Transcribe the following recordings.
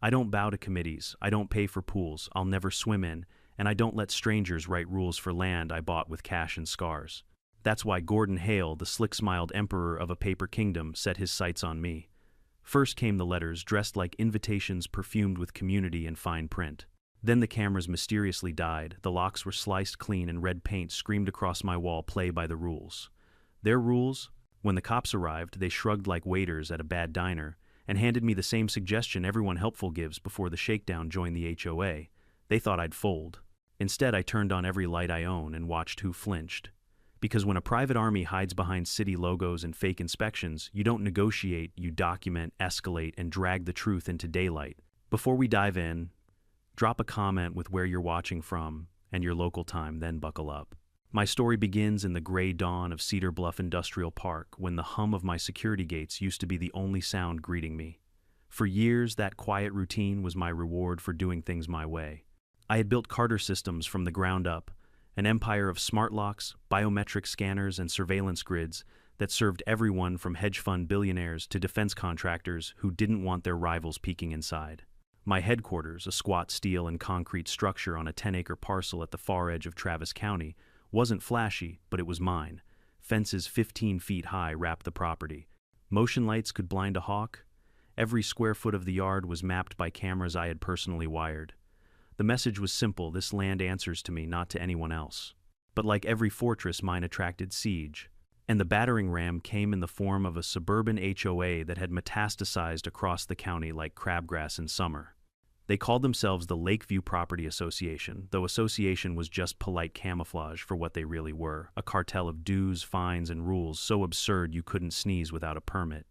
I don't bow to committees, I don't pay for pools I'll never swim in, and I don't let strangers write rules for land I bought with cash and scars. That's why Gordon Hale, the slick-smiled emperor of a paper kingdom, set his sights on me. First came the letters, dressed like invitations perfumed with community and fine print. Then the cameras mysteriously died, the locks were sliced clean and red paint screamed across my wall, "Play by the rules." Their rules? When the cops arrived, they shrugged like waiters at a bad diner and handed me the same suggestion everyone helpful gives before the shakedown: join the HOA. They thought I'd fold. Instead, I turned on every light I own and watched who flinched. Because when a private army hides behind city logos and fake inspections, you don't negotiate, you document, escalate, and drag the truth into daylight. Before we dive in, drop a comment with where you're watching from and your local time, then buckle up. My story begins in the gray dawn of Cedar Bluff Industrial Park, when the hum of my security gates used to be the only sound greeting me. For years, that quiet routine was my reward for doing things my way. I had built Carter systems from the ground up, an empire of smart locks, biometric scanners, and surveillance grids that served everyone from hedge fund billionaires to defense contractors who didn't want their rivals peeking inside. My headquarters, a squat steel and concrete structure on a 10-acre parcel at the far edge of Travis County, wasn't flashy, but it was mine. Fences 15 feet high wrapped the property. Motion lights could blind a hawk. Every square foot of the yard was mapped by cameras I had personally wired. The message was simple: this land answers to me, not to anyone else. But like every fortress, mine attracted siege. And the battering ram came in the form of a suburban HOA that had metastasized across the county like crabgrass in summer. They called themselves the Lakeview Property Association, though association was just polite camouflage for what they really were: a cartel of dues, fines, and rules so absurd you couldn't sneeze without a permit.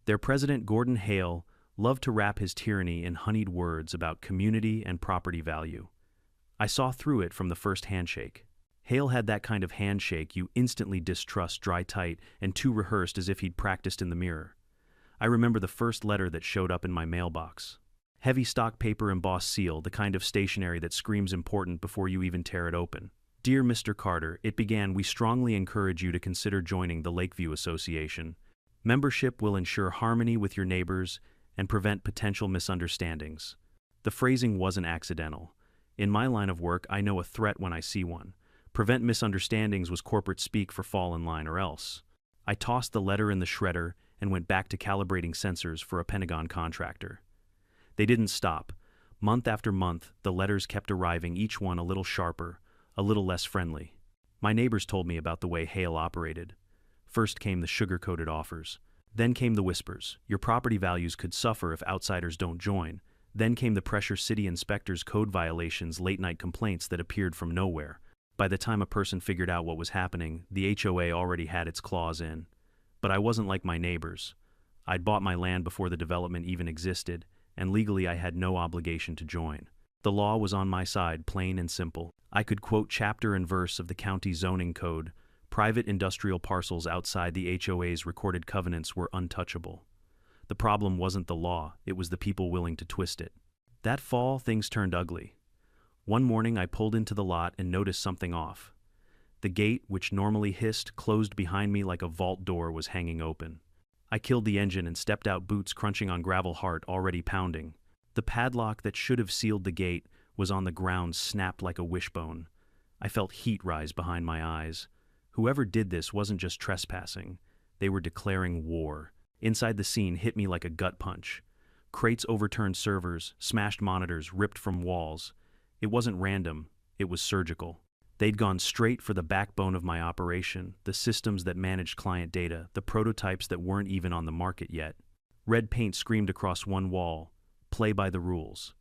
Their president, Gordon Hale, loved to wrap his tyranny in honeyed words about community and property value. I saw through it from the first handshake. Hale had that kind of handshake you instantly distrust, dry, tight, and too rehearsed, as if he'd practiced in the mirror. I remember the first letter that showed up in my mailbox. Heavy stock paper embossed seal, the kind of stationery that screams important before you even tear it open. "Dear Mr. Carter," it began, "we strongly encourage you to consider joining the Lakeview Association. Membership will ensure harmony with your neighbors and prevent potential misunderstandings." The phrasing wasn't accidental. In my line of work, I know a threat when I see one. Prevent misunderstandings was corporate speak for fall in line or else. I tossed the letter in the shredder and went back to calibrating sensors for a Pentagon contractor. They didn't stop. Month after month, the letters kept arriving, each one a little sharper, a little less friendly. My neighbors told me about the way Hale operated. First came the sugar-coated offers. Then came the whispers: your property values could suffer if outsiders don't join. Then came the pressure: city inspectors, code violations, late-night complaints that appeared from nowhere. By the time a person figured out what was happening, the HOA already had its claws in. But I wasn't like my neighbors. I'd bought my land before the development even existed, and legally I had no obligation to join. The law was on my side, plain and simple. I could quote chapter and verse of the county zoning code. Private industrial parcels outside the HOA's recorded covenants were untouchable. The problem wasn't the law, it was the people willing to twist it. That fall, things turned ugly. One morning, I pulled into the lot and noticed something off. The gate, which normally hissed, closed behind me like a vault door was hanging open. I killed the engine and stepped out, boots crunching on gravel, heart already pounding. The padlock that should have sealed the gate was on the ground, snapped like a wishbone. I felt heat rise behind my eyes. Whoever did this wasn't just trespassing. They were declaring war. Inside, the scene hit me like a gut punch. Crates, overturned servers, smashed monitors, ripped from walls. It wasn't random, it was surgical. They'd gone straight for the backbone of my operation, the systems that managed client data, the prototypes that weren't even on the market yet. Red paint screamed across one wall: play by the rules.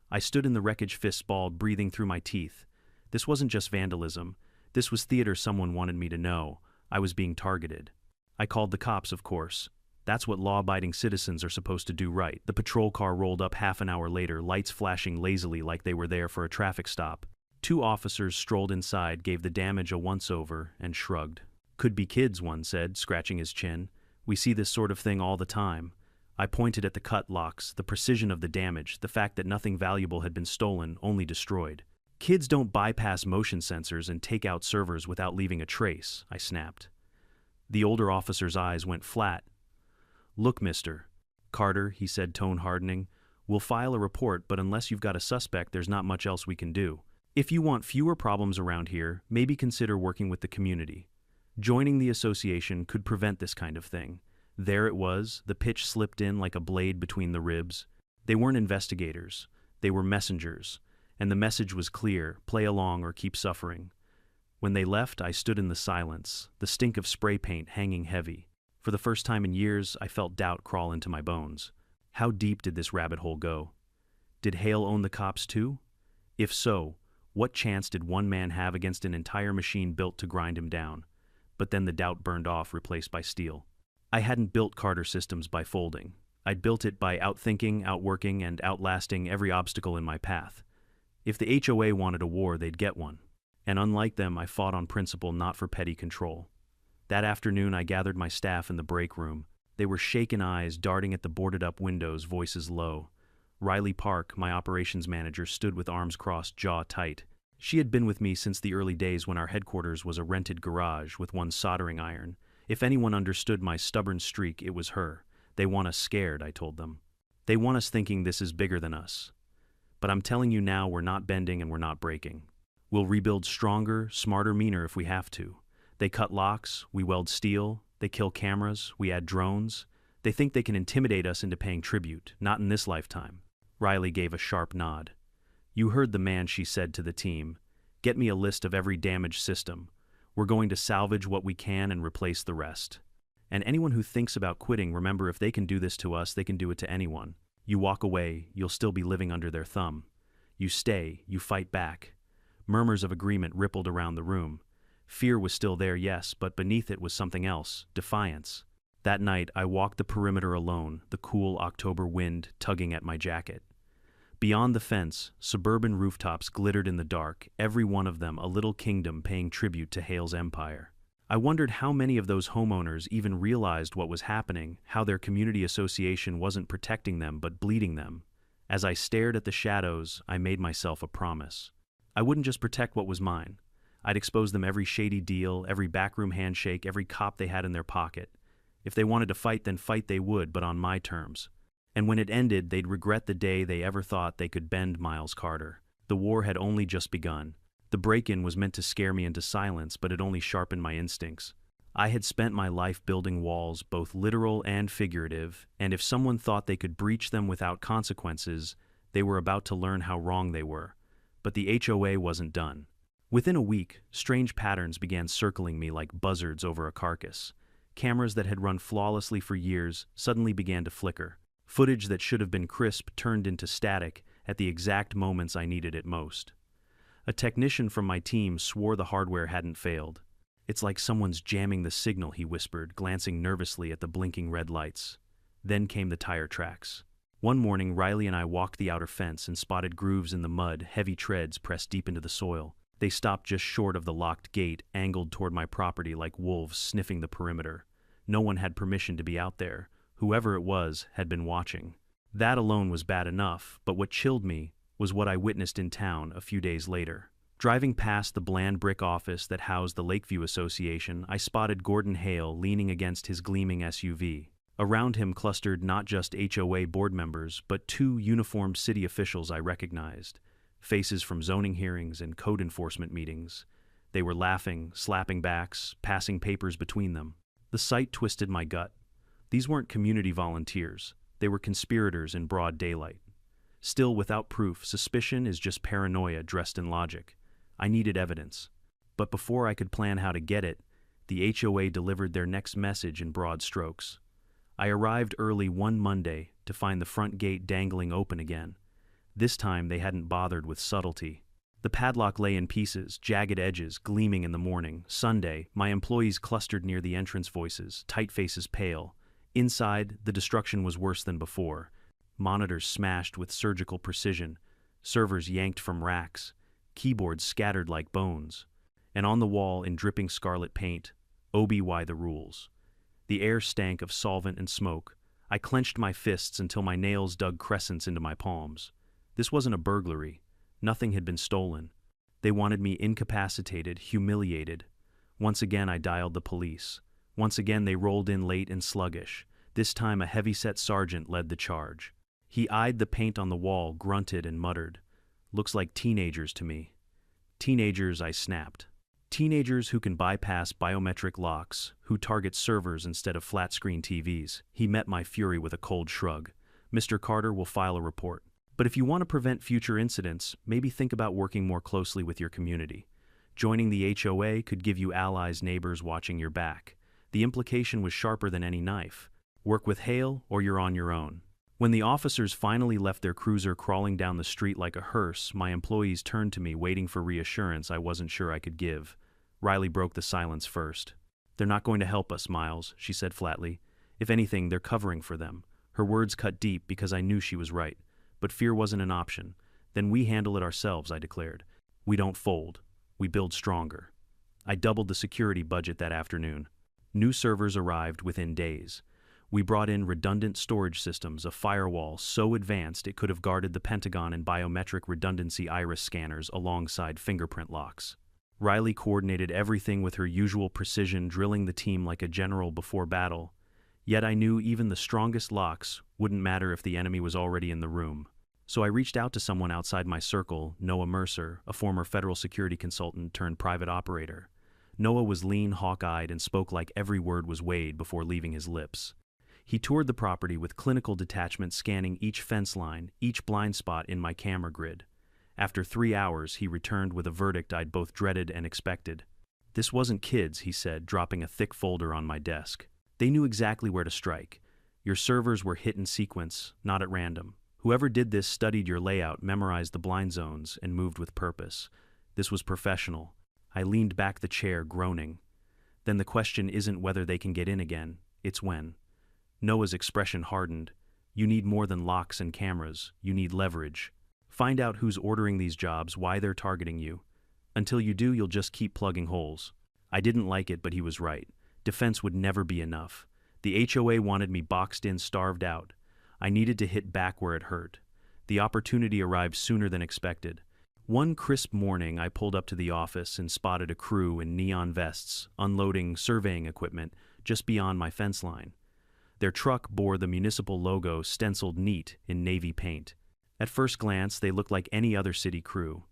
I stood in the wreckage, fists balled, breathing through my teeth. This wasn't just vandalism. This was theater. Someone wanted me to know. I was being targeted. I called the cops, of course. That's what law-abiding citizens are supposed to do, right? The patrol car rolled up half an hour later, lights flashing lazily like they were there for a traffic stop. 2 officers strolled inside, gave the damage a once-over, and shrugged. "Could be kids," one said, scratching his chin. "We see this sort of thing all the time." I pointed at the cut locks, the precision of the damage, the fact that nothing valuable had been stolen, only destroyed. "Kids don't bypass motion sensors and take out servers without leaving a trace," I snapped. The older officer's eyes went flat. "Look, Mr. Carter," he said, tone hardening, We'll file a report, but unless you've got a suspect, there's not much else we can do. If you want fewer problems around here, maybe consider working with the community. Joining the association could prevent this kind of thing. There it was, the pitch slipped in like a blade between the ribs. They weren't investigators, they were messengers, and the message was clear: play along or keep suffering. When they left, I stood in the silence, the stink of spray paint hanging heavy. For the first time in years, I felt doubt crawl into my bones. How deep did this rabbit hole go? Did Hale own the cops too? If so, what chance did one man have against an entire machine built to grind him down? But then the doubt burned off, replaced by steel. I hadn't built Carter Systems by folding. I'd built it by outthinking, outworking, and outlasting every obstacle in my path. If the HOA wanted a war, they'd get one. And unlike them, I fought on principle, not for petty control. That afternoon, I gathered my staff in the break room. They were shaken eyes darting at the boarded-up windows, voices low. Riley Park, my operations manager, stood with arms crossed, jaw tight. She had been with me since the early days when our headquarters was a rented garage with one soldering iron. If anyone understood my stubborn streak, it was her. They want us scared, I told them. They want us thinking this is bigger than us. But I'm telling you now, we're not bending and we're not breaking. We'll rebuild stronger, smarter, meaner if we have to. They cut locks, we weld steel, they kill cameras, we add drones. They think they can intimidate us into paying tribute, not in this lifetime. Riley gave a sharp nod. You heard the man, she said to the team. Get me a list of every damaged system. We're going to salvage what we can and replace the rest. And anyone who thinks about quitting, remember, if they can do this to us, they can do it to anyone. You walk away, you'll still be living under their thumb. You stay, you fight back. Murmurs of agreement rippled around the room. Fear was still there, yes, but beneath it was something else, defiance. That night, I walked the perimeter alone, the cool October wind tugging at my jacket. Beyond the fence, suburban rooftops glittered in the dark, every one of them a little kingdom paying tribute to Hale's empire. I wondered how many of those homeowners even realized what was happening, how their community association wasn't protecting them but bleeding them. As I stared at the shadows, I made myself a promise. I wouldn't just protect what was mine. I'd expose them every shady deal, every backroom handshake, every cop they had in their pocket. If they wanted to fight, then fight they would, but on my terms. And when it ended, they'd regret the day they ever thought they could bend Miles Carter. The war had only just begun. The break-in was meant to scare me into silence, but it only sharpened my instincts. I had spent my life building walls, both literal and figurative, and if someone thought they could breach them without consequences, they were about to learn how wrong they were. But the HOA wasn't done. Within a week, strange patterns began circling me like buzzards over a carcass. Cameras that had run flawlessly for years suddenly began to flicker. Footage that should have been crisp turned into static at the exact moments I needed it most. A technician from my team swore the hardware hadn't failed. It's like someone's jamming the signal, he whispered, glancing nervously at the blinking red lights. Then came the tire tracks. One morning, Riley and I walked the outer fence and spotted grooves in the mud, heavy treads pressed deep into the soil. They stopped just short of the locked gate, angled toward my property like wolves sniffing the perimeter. No one had permission to be out there. Whoever it was had been watching. That alone was bad enough, but what chilled me was what I witnessed in town a few days later. Driving past the bland brick office that housed the Lakeview Association, I spotted Gordon Hale leaning against his gleaming SUV. Around him clustered not just HOA board members, but two uniformed city officials I recognized. Faces from zoning hearings and code enforcement meetings. They were laughing, slapping backs, passing papers between them. The sight twisted my gut. These weren't community volunteers. They were conspirators in broad daylight. Still, without proof, suspicion is just paranoia dressed in logic. I needed evidence. But before I could plan how to get it, the HOA delivered their next message in broad strokes. I arrived early one Monday to find the front gate dangling open again. This time they hadn't bothered with subtlety. The padlock lay in pieces, jagged edges gleaming in the morning. Sunday, my employees clustered near the entrance voices, tight faces pale. Inside, the destruction was worse than before. Monitors smashed with surgical precision, servers yanked from racks, keyboards scattered like bones. And on the wall, in dripping scarlet paint, OBY the rules. The air stank of solvent and smoke. I clenched my fists until my nails dug crescents into my palms. This wasn't a burglary. Nothing had been stolen. They wanted me incapacitated, humiliated. Once again I dialed the police. Once again they rolled in late and sluggish. This time a heavy-set sergeant led the charge. He eyed the paint on the wall, grunted, and muttered, "Looks like teenagers to me." Teenagers, I snapped. Teenagers who can bypass biometric locks, who target servers instead of flat-screen TVs. He met my fury with a cold shrug. "Mr. Carter will file a report. But if you want to prevent future incidents, maybe think about working more closely with your community. Joining the HOA could give you allies, neighbors watching your back." The implication was sharper than any knife. Work with Hale or you're on your own. When the officers finally left their cruiser crawling down the street like a hearse, my employees turned to me, waiting for reassurance I wasn't sure I could give. Riley broke the silence first. "They're not going to help us, Miles," she said flatly. "If anything, they're covering for them." Her words cut deep because I knew she was right. But fear wasn't an option. "Then we handle it ourselves," I declared. "We don't fold. We build stronger." I doubled the security budget that afternoon. New servers arrived within days. We brought in redundant storage systems, a firewall so advanced it could have guarded the Pentagon, and biometric redundancy iris scanners alongside fingerprint locks. Riley coordinated everything with her usual precision, drilling the team like a general before battle. Yet I knew even the strongest locks wouldn't matter if the enemy was already in the room. So I reached out to someone outside my circle, Noah Mercer, a former federal security consultant turned private operator. Noah was lean, hawk-eyed, and spoke like every word was weighed before leaving his lips. He toured the property with clinical detachment, scanning each fence line, each blind spot in my camera grid. After 3 hours, he returned with a verdict I'd both dreaded and expected. "This wasn't kids," he said, dropping a thick folder on my desk. "They knew exactly where to strike. Your servers were hit in sequence, not at random. Whoever did this studied your layout, memorized the blind zones, and moved with purpose. This was professional." I leaned back the chair, groaning. "Then the question isn't whether they can get in again, it's when." Noah's expression hardened. "You need more than locks and cameras. You need leverage. Find out who's ordering these jobs, why they're targeting you. Until you do, you'll just keep plugging holes." I didn't like it, but he was right. Defense would never be enough. The HOA wanted me boxed in, starved out. I needed to hit back where it hurt. The opportunity arrived sooner than expected. One crisp morning, I pulled up to the office and spotted a crew in neon vests, unloading surveying equipment just beyond my fence line. Their truck bore the municipal logo stenciled neat in navy paint. At first glance, they looked like any other city crew.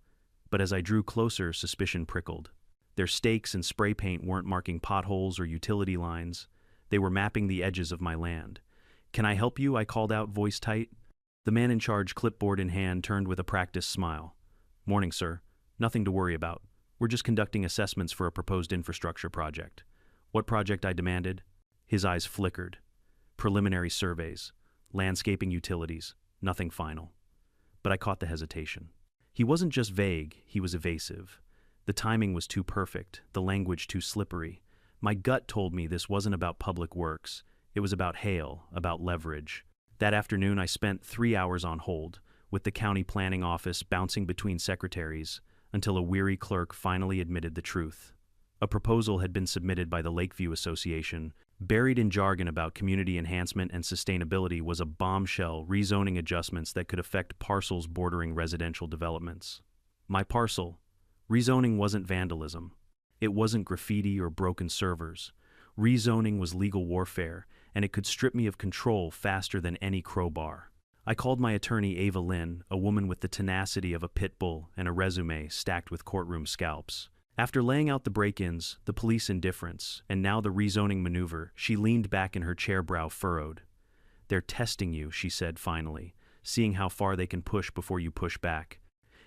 But as I drew closer, suspicion prickled. Their stakes and spray paint weren't marking potholes or utility lines. They were mapping the edges of my land. "Can I help you?" I called out, voice tight. The man in charge, clipboard in hand, turned with a practiced smile. "Morning, sir. Nothing to worry about. We're just conducting assessments for a proposed infrastructure project." "What project?" I demanded. His eyes flickered. "Preliminary surveys. Landscaping, utilities. Nothing final." But I caught the hesitation. He wasn't just vague, he was evasive. The timing was too perfect, the language too slippery. My gut told me this wasn't about public works. It was about Hale, about leverage. That afternoon, I spent 3 hours on hold, with the county planning office bouncing between secretaries, until a weary clerk finally admitted the truth. A proposal had been submitted by the Lakeview Association. Buried in jargon about community enhancement and sustainability was a bombshell: rezoning adjustments that could affect parcels bordering residential developments. My parcel. Rezoning wasn't vandalism. It wasn't graffiti or broken servers. Rezoning was legal warfare, and it could strip me of control faster than any crowbar. I called my attorney, Ava Lynn, a woman with the tenacity of a pit bull and a resume stacked with courtroom scalps. After laying out the break-ins, the police indifference, and now the rezoning maneuver, she leaned back in her chair, brow furrowed. "They're testing you," she said finally, "seeing how far they can push before you push back.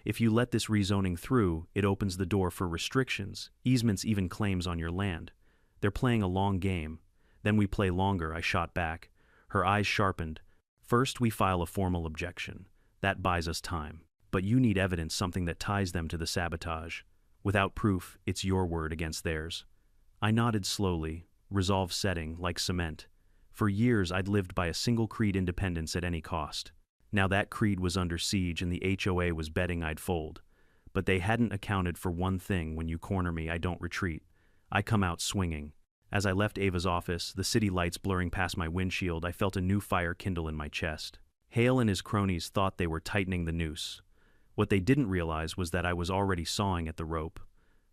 If you let this rezoning through, it opens the door for restrictions, easements, even claims on your land. They're playing a long game." "Then we play longer," I shot back. Her eyes sharpened. "First, we file a formal objection. That buys us time. But you need evidence, something that ties them to the sabotage. Without proof, it's your word against theirs." I nodded slowly, resolve setting like cement. For years, I'd lived by a single creed: independence at any cost. Now that creed was under siege, and the HOA was betting I'd fold. But they hadn't accounted for one thing: when you corner me, I don't retreat. I come out swinging. As I left Ava's office, the city lights blurring past my windshield, I felt a new fire kindle in my chest. Hale and his cronies thought they were tightening the noose. What they didn't realize was that I was already sawing at the rope.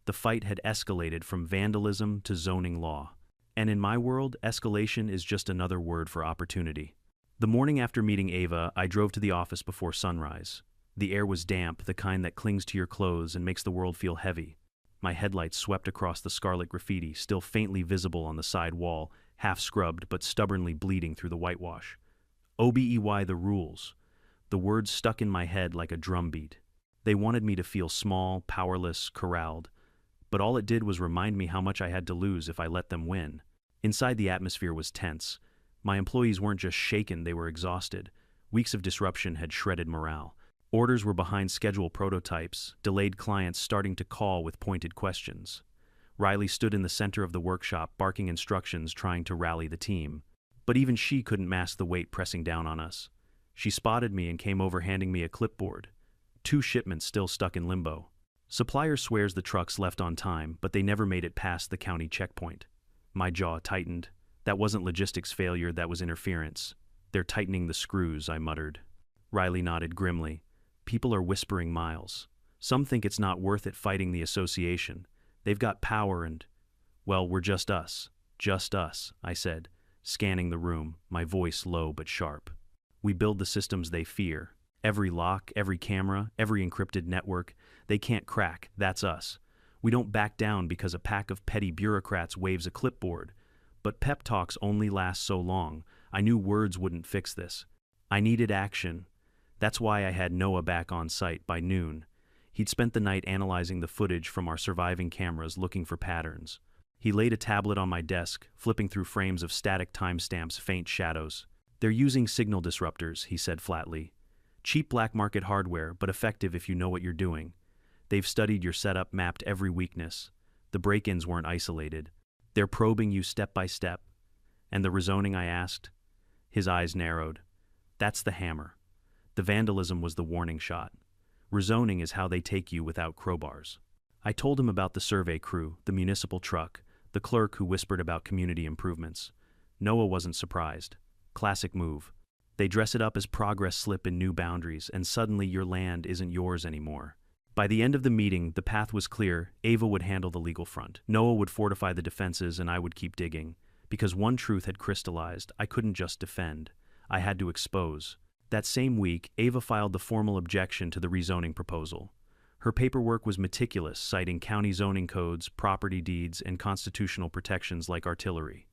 The fight had escalated from vandalism to zoning law. And in my world, escalation is just another word for opportunity. The morning after meeting Ava, I drove to the office before sunrise. The air was damp, the kind that clings to your clothes and makes the world feel heavy. My headlights swept across the scarlet graffiti, still faintly visible on the side wall, half scrubbed but stubbornly bleeding through the whitewash. OBEY the rules. The words stuck in my head like a drumbeat. They wanted me to feel small, powerless, corralled. But all it did was remind me how much I had to lose if I let them win. Inside, the atmosphere was tense. My employees weren't just shaken, they were exhausted. Weeks of disruption had shredded morale. Orders were behind schedule prototypes, delayed clients starting to call with pointed questions. Riley stood in the center of the workshop, barking instructions, trying to rally the team. But even she couldn't mask the weight pressing down on us. She spotted me and came over handing me a clipboard. 2 shipments still stuck in limbo. Supplier swears the trucks left on time, but they never made it past the county checkpoint. My jaw tightened. That wasn't logistics failure, that was interference. They're tightening the screws, I muttered. Riley nodded grimly. People are whispering miles. Some think it's not worth it fighting the association. They've got power and... Well, we're just us. Just us, I said, scanning the room, my voice low but sharp. We build the systems they fear. Every lock, every camera, every encrypted network, they can't crack, that's us. We don't back down because a pack of petty bureaucrats waves a clipboard. But pep talks only last so long. I knew words wouldn't fix this. I needed action. That's why I had Noah back on site by noon. He'd spent the night analyzing the footage from our surviving cameras, looking for patterns. He laid a tablet on my desk, flipping through frames of static timestamps, faint shadows. They're using signal disruptors, he said flatly. Cheap black market hardware, but effective if you know what you're doing. They've studied your setup, mapped every weakness. The break-ins weren't isolated. They're probing you step by step. And the rezoning, I asked? His eyes narrowed. That's the hammer. The vandalism was the warning shot. Rezoning is how they take you without crowbars. I told him about the survey crew, the municipal truck, the clerk who whispered about community improvements. Noah wasn't surprised. Classic move. They dress it up as progress slip in new boundaries, and suddenly your land isn't yours anymore. By the end of the meeting, the path was clear. Ava would handle the legal front. Noah would fortify the defenses, and I would keep digging. Because one truth had crystallized, I couldn't just defend. I had to expose. That same week, Ava filed the formal objection to the rezoning proposal. Her paperwork was meticulous, citing county zoning codes, property deeds, and constitutional protections like artillery.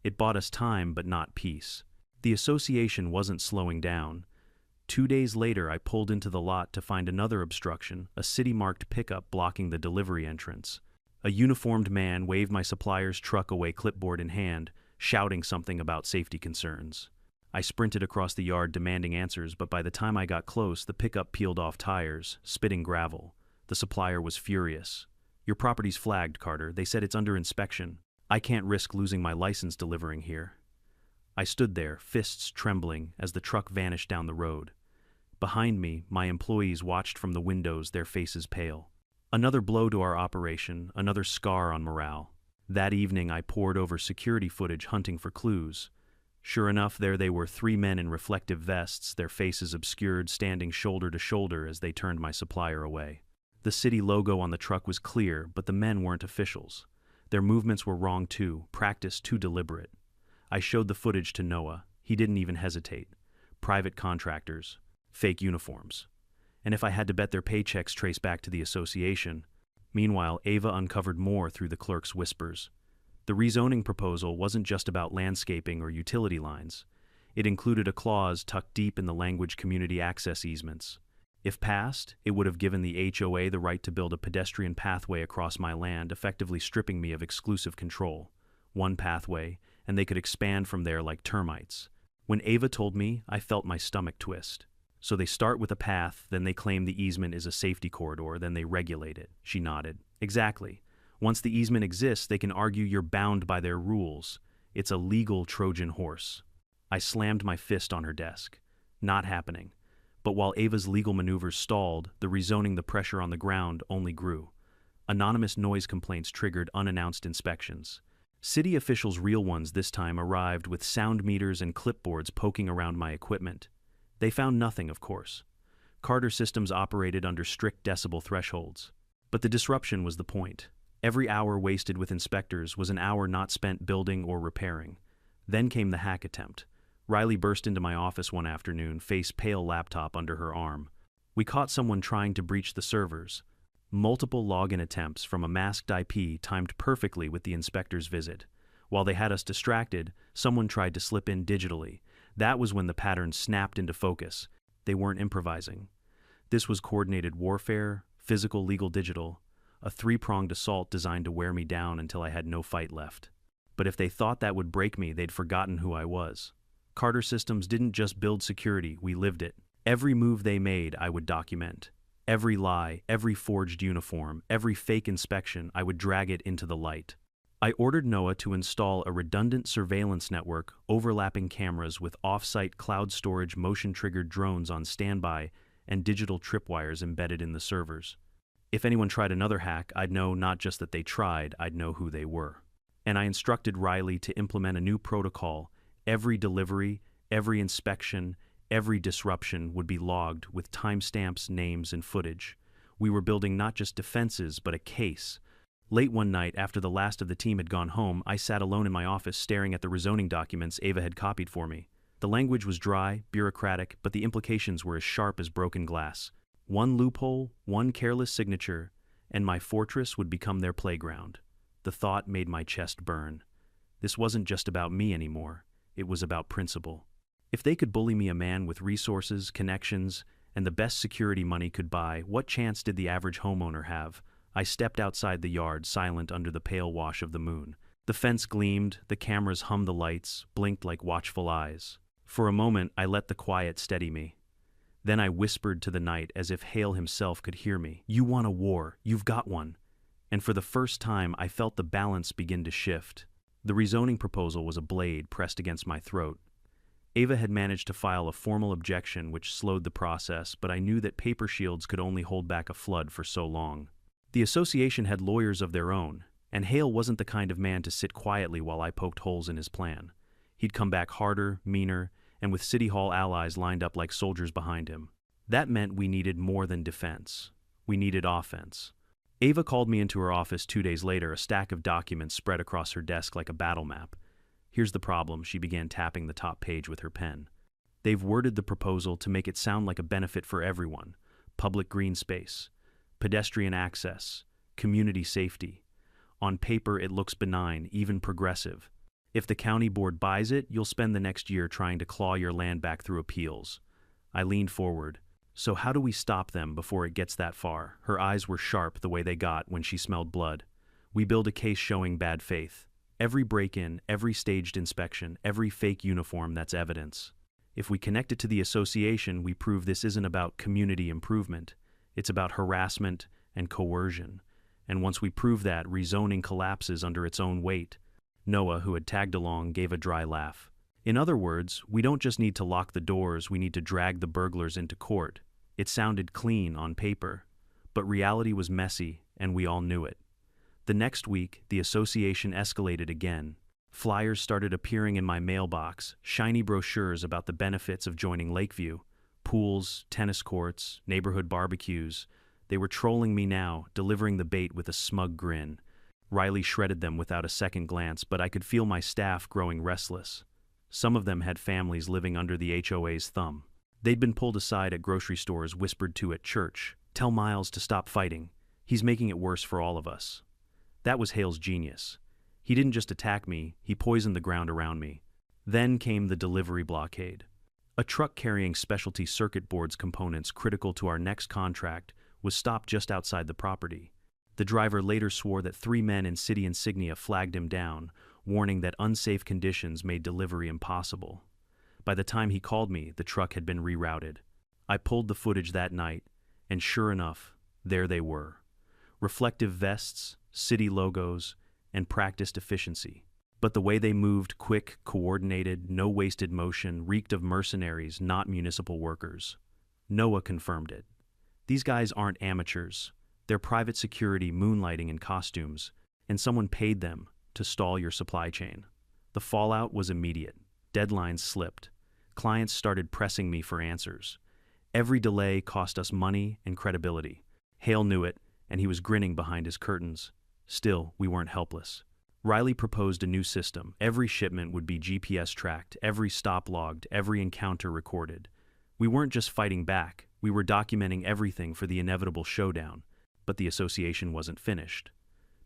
It bought us time, but not peace. The association wasn't slowing down. 2 days later, I pulled into the lot to find another obstruction, a city-marked pickup blocking the delivery entrance. A uniformed man waved my supplier's truck away, clipboard in hand, shouting something about safety concerns. I sprinted across the yard demanding answers, but by the time I got close, the pickup peeled off tires, spitting gravel. The supplier was furious. Your property's flagged, Carter. They said it's under inspection. I can't risk losing my license delivering here. I stood there, fists trembling, as the truck vanished down the road. Behind me, my employees watched from the windows, their faces pale. Another blow to our operation, another scar on morale. That evening, I pored over security footage hunting for clues. Sure enough, there they were, 3 men in reflective vests, their faces obscured, standing shoulder to shoulder as they turned my supplier away. The city logo on the truck was clear, but the men weren't officials. Their movements were wrong too, practiced too deliberate. I showed the footage to Noah. He didn't even hesitate. Private contractors. Fake uniforms. And if I had to bet, their paychecks trace back to the association. Meanwhile, Ava uncovered more through the clerk's whispers. The rezoning proposal wasn't just about landscaping or utility lines. It included a clause tucked deep in the language community access easements. If passed, it would have given the HOA the right to build a pedestrian pathway across my land, effectively stripping me of exclusive control. One pathway, and they could expand from there like termites. When Ava told me, I felt my stomach twist. So they start with a path, then they claim the easement is a safety corridor, then they regulate it. She nodded. Exactly. Once the easement exists, they can argue you're bound by their rules. It's a legal Trojan horse. I slammed my fist on her desk. Not happening. But while Ava's legal maneuvers stalled, the rezoning, the pressure on the ground only grew. Anonymous noise complaints triggered unannounced inspections. City officials, real ones this time, arrived with sound meters and clipboards poking around my equipment. They found nothing, of course. Carter systems operated under strict decibel thresholds. But the disruption was the point. Every hour wasted with inspectors was an hour not spent building or repairing. Then came the hack attempt. Riley burst into my office one afternoon, face pale, laptop under her arm. We caught someone trying to breach the servers. Multiple login attempts from a masked IP timed perfectly with the inspector's visit. While they had us distracted, someone tried to slip in digitally. That was when the pattern snapped into focus. They weren't improvising. This was coordinated warfare, physical, legal, digital, a three-pronged assault designed to wear me down until I had no fight left. But if they thought that would break me, they'd forgotten who I was. Carter Systems didn't just build security, we lived it. Every move they made, I would document. Every lie, every forged uniform, every fake inspection, I would drag it into the light. I ordered NOAA to install a redundant surveillance network, overlapping cameras with off-site cloud storage motion-triggered drones on standby and digital tripwires embedded in the servers. If anyone tried another hack, I'd know not just that they tried, I'd know who they were. And I instructed Riley to implement a new protocol. Every delivery, every inspection, every disruption would be logged with timestamps, names, and footage. We were building not just defenses, but a case. Late one night, after the last of the team had gone home, I sat alone in my office staring at the rezoning documents Ava had copied for me. The language was dry, bureaucratic, but the implications were as sharp as broken glass. One loophole, one careless signature, and my fortress would become their playground. The thought made my chest burn. This wasn't just about me anymore. It was about principle. If they could bully me, a man with resources, connections, and the best security money could buy, what chance did the average homeowner have? I stepped outside the yard, silent under the pale wash of the moon. The fence gleamed, the cameras hummed, the lights blinked like watchful eyes. For a moment, I let the quiet steady me. Then I whispered to the night as if Hale himself could hear me. You want a war, you've got one. And for the first time, I felt the balance begin to shift. The rezoning proposal was a blade pressed against my throat. Ava had managed to file a formal objection which slowed the process, but I knew that paper shields could only hold back a flood for so long. The association had lawyers of their own, and Hale wasn't the kind of man to sit quietly while I poked holes in his plan. He'd come back harder, meaner, and with City Hall allies lined up like soldiers behind him. That meant we needed more than defense. We needed offense. Ava called me into her office 2 days later, a stack of documents spread across her desk like a battle map. Here's the problem, she began tapping the top page with her pen. They've worded the proposal to make it sound like a benefit for everyone. Public green space, pedestrian access, community safety. On paper, it looks benign, even progressive. If the county board buys it, you'll spend the next year trying to claw your land back through appeals. I leaned forward. So how do we stop them before it gets that far? Her eyes were sharp the way they got when she smelled blood. We build a case showing bad faith. Every break-in, every staged inspection, every fake uniform, that's evidence. If we connect it to the association, we prove this isn't about community improvement. It's about harassment and coercion. And once we prove that, rezoning collapses under its own weight. Noah, who had tagged along, gave a dry laugh. In other words, we don't just need to lock the doors, we need to drag the burglars into court. It sounded clean on paper, but reality was messy, and we all knew it. The next week, the association escalated again. Flyers started appearing in my mailbox, shiny brochures about the benefits of joining Lakeview. Pools, tennis courts, neighborhood barbecues. They were trolling me now, delivering the bait with a smug grin. Riley shredded them without a second glance, but I could feel my staff growing restless. Some of them had families living under the HOA's thumb. They'd been pulled aside at grocery stores, whispered to at church. Tell Miles to stop fighting. He's making it worse for all of us. That was Hale's genius. He didn't just attack me, he poisoned the ground around me. Then came the delivery blockade. A truck carrying specialty circuit boards components critical to our next contract was stopped just outside the property. The driver later swore that 3 men in city insignia flagged him down, warning that unsafe conditions made delivery impossible. By the time he called me, the truck had been rerouted. I pulled the footage that night, and sure enough, there they were. Reflective vests, city logos, and practiced efficiency. But the way they moved, quick, coordinated, no wasted motion, reeked of mercenaries, not municipal workers. Noah confirmed it. These guys aren't amateurs. They're private security moonlighting in costumes, and someone paid them to stall your supply chain. The fallout was immediate. Deadlines slipped. Clients started pressing me for answers. Every delay cost us money and credibility. Hale knew it, and he was grinning behind his curtains. Still, we weren't helpless. Riley proposed a new system. Every shipment would be GPS tracked, every stop logged, every encounter recorded. We weren't just fighting back, we were documenting everything for the inevitable showdown. But the association wasn't finished.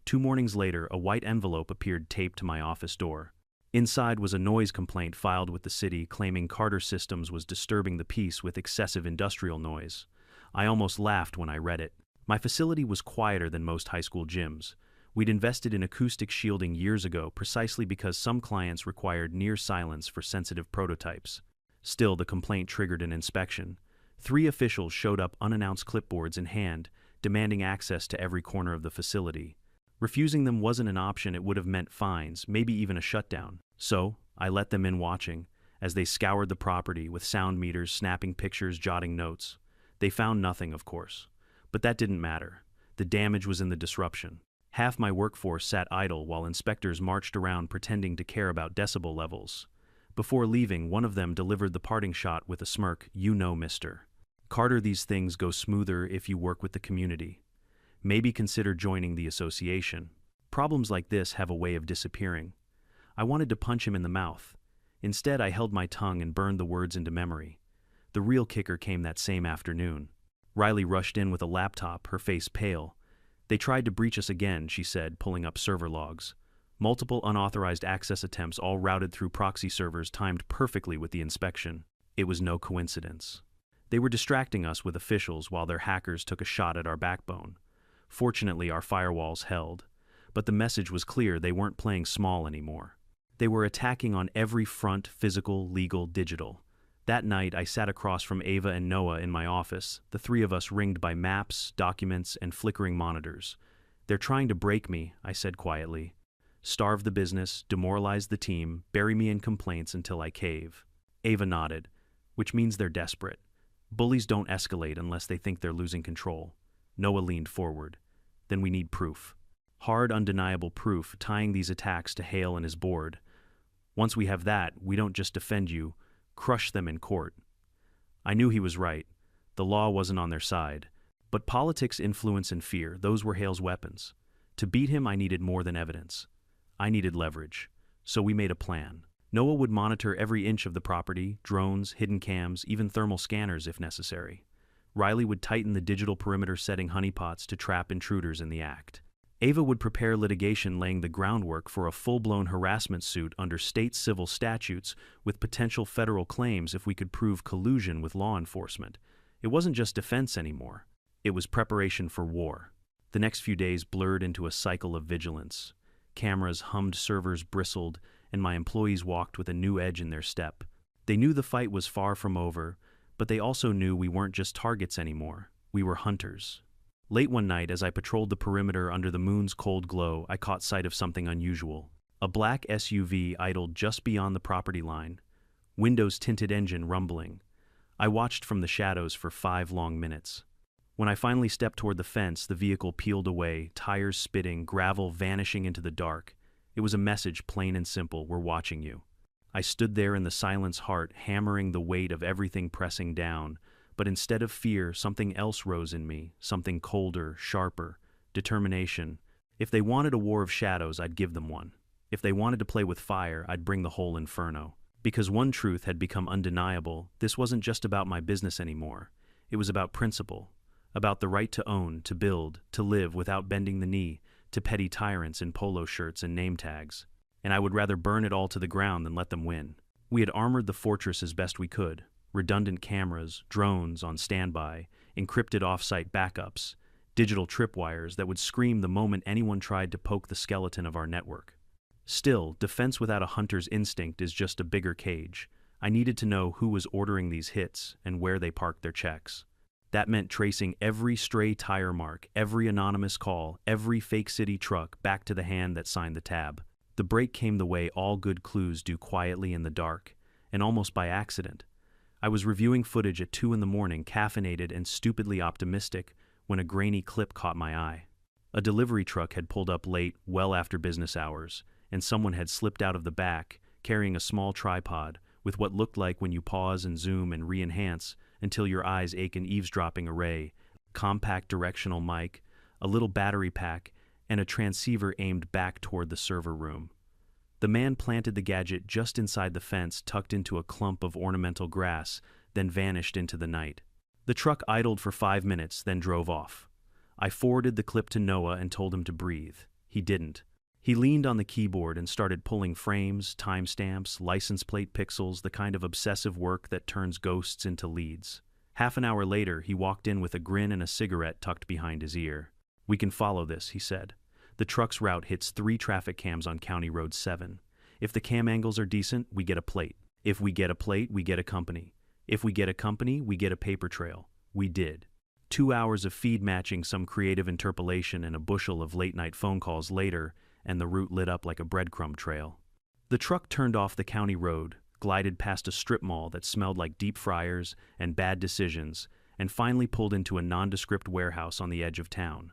2 mornings later, a white envelope appeared taped to my office door. Inside was a noise complaint filed with the city claiming Carter Systems was disturbing the peace with excessive industrial noise. I almost laughed when I read it. My facility was quieter than most high school gyms. We'd invested in acoustic shielding years ago precisely because some clients required near silence for sensitive prototypes. Still, the complaint triggered an inspection. 3 officials showed up, unannounced, clipboards in hand, demanding access to every corner of the facility. Refusing them wasn't an option. It would have meant fines, maybe even a shutdown. So, I let them in, watching as they scoured the property with sound meters, snapping pictures, jotting notes. They found nothing, of course. But that didn't matter. The damage was in the disruption. Half my workforce sat idle while inspectors marched around pretending to care about decibel levels. Before leaving, one of them delivered the parting shot with a smirk. "You know, mister Carter, these things go smoother if you work with the community. Maybe consider joining the association. Problems like this have a way of disappearing." I wanted to punch him in the mouth. Instead, I held my tongue and burned the words into memory. The real kicker came that same afternoon. Riley rushed in with a laptop, her face pale. "They tried to breach us again," she said, pulling up server logs. "Multiple unauthorized access attempts, all routed through proxy servers timed perfectly with the inspection. It was no coincidence. They were distracting us with officials while their hackers took a shot at our backbone. Fortunately, our firewalls held. But the message was clear: they weren't playing small anymore. They were attacking on every front: physical, legal, digital." That night, I sat across from Ava and Noah in my office, the 3 of us ringed by maps, documents, and flickering monitors. "They're trying to break me," I said quietly. "Starve the business, demoralize the team, bury me in complaints until I cave." Ava nodded. "Which means they're desperate. Bullies don't escalate unless they think they're losing control." Noah leaned forward. "Then we need proof. Hard, undeniable proof tying these attacks to Hale and his board. Once we have that, we don't just defend you, crush them in court." I knew he was right. The law wasn't on their side. But politics, influence, and fear, those were Hale's weapons. To beat him, I needed more than evidence. I needed leverage. So we made a plan. Noah would monitor every inch of the property: drones, hidden cams, even thermal scanners if necessary. Riley would tighten the digital perimeter, setting honeypots to trap intruders in the act. Ava would prepare litigation, laying the groundwork for a full-blown harassment suit under state civil statutes with potential federal claims if we could prove collusion with law enforcement. It wasn't just defense anymore. It was preparation for war. The next few days blurred into a cycle of vigilance. Cameras hummed, servers bristled, and my employees walked with a new edge in their step. They knew the fight was far from over, but they also knew we weren't just targets anymore. We were hunters. Late one night, as I patrolled the perimeter under the moon's cold glow, I caught sight of something unusual. A black SUV idled just beyond the property line, windows-tinted, engine rumbling. I watched from the shadows for 5 long minutes. When I finally stepped toward the fence, the vehicle peeled away, tires spitting, gravel vanishing into the dark. It was a message, plain and simple: "We're watching you." I stood there in the silence, heart hammering, the weight of everything pressing down. But instead of fear, something else rose in me, something colder, sharper: determination. If they wanted a war of shadows, I'd give them one. If they wanted to play with fire, I'd bring the whole inferno. Because one truth had become undeniable: this wasn't just about my business anymore. It was about principle, about the right to own, to build, to live without bending the knee to petty tyrants in polo shirts and name tags. And I would rather burn it all to the ground than let them win. We had armored the fortress as best we could. Redundant cameras, drones on standby, encrypted off-site backups, digital tripwires that would scream the moment anyone tried to poke the skeleton of our network. Still, defense without a hunter's instinct is just a bigger cage. I needed to know who was ordering these hits and where they parked their checks. That meant tracing every stray tire mark, every anonymous call, every fake city truck back to the hand that signed the tab. The break came the way all good clues do, quietly in the dark, and almost by accident. I was reviewing footage at 2 in the morning, caffeinated and stupidly optimistic, when a grainy clip caught my eye. A delivery truck had pulled up late, well after business hours, and someone had slipped out of the back, carrying a small tripod, with what looked like, when you pause and zoom and re-enhance until your eyes ache, an eavesdropping array: compact directional mic, a little battery pack, and a transceiver aimed back toward the server room. The man planted the gadget just inside the fence, tucked into a clump of ornamental grass, then vanished into the night. The truck idled for 5 minutes, then drove off. I forwarded the clip to Noah and told him to breathe. He didn't. He leaned on the keyboard and started pulling frames, timestamps, license plate pixels, the kind of obsessive work that turns ghosts into leads. Half an hour later, he walked in with a grin and a cigarette tucked behind his ear. "We can follow this," he said. "The truck's route hits 3 traffic cams on County Road 7. If the cam angles are decent, we get a plate. If we get a plate, we get a company. If we get a company, we get a paper trail." We did. 2 hours of feed matching, some creative interpolation, and a bushel of late-night phone calls later, and the route lit up like a breadcrumb trail. The truck turned off the county road, glided past a strip mall that smelled like deep fryers and bad decisions, and finally pulled into a nondescript warehouse on the edge of town.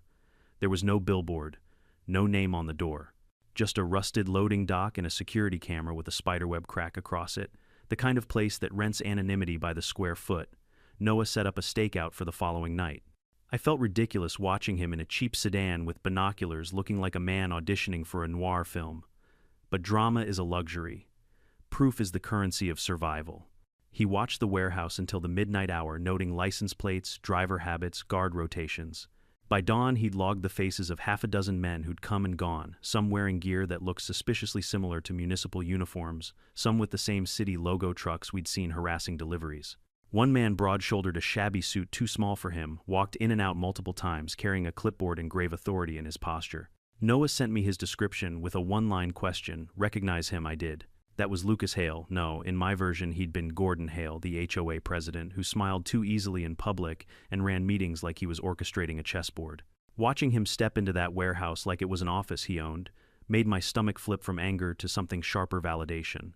There was no billboard, no name on the door, just a rusted loading dock and a security camera with a spiderweb crack across it, the kind of place that rents anonymity by the square foot. Noah set up a stakeout for the following night. I felt ridiculous watching him in a cheap sedan with binoculars, looking like a man auditioning for a noir film. But drama is a luxury. Proof is the currency of survival. He watched the warehouse until the midnight hour, noting license plates, driver habits, guard rotations. By dawn, he'd logged the faces of 6 men who'd come and gone, some wearing gear that looked suspiciously similar to municipal uniforms, some with the same city logo trucks we'd seen harassing deliveries. One man, broad-shouldered, a shabby suit too small for him, walked in and out multiple times, carrying a clipboard and grave authority in his posture. Noah sent me his description with a one-line question. Recognize him? I did. That was Lucas Hale. No, in my version he'd been Gordon Hale, the HOA president, who smiled too easily in public and ran meetings like he was orchestrating a chessboard. Watching him step into that warehouse like it was an office he owned made my stomach flip from anger to something sharper: validation.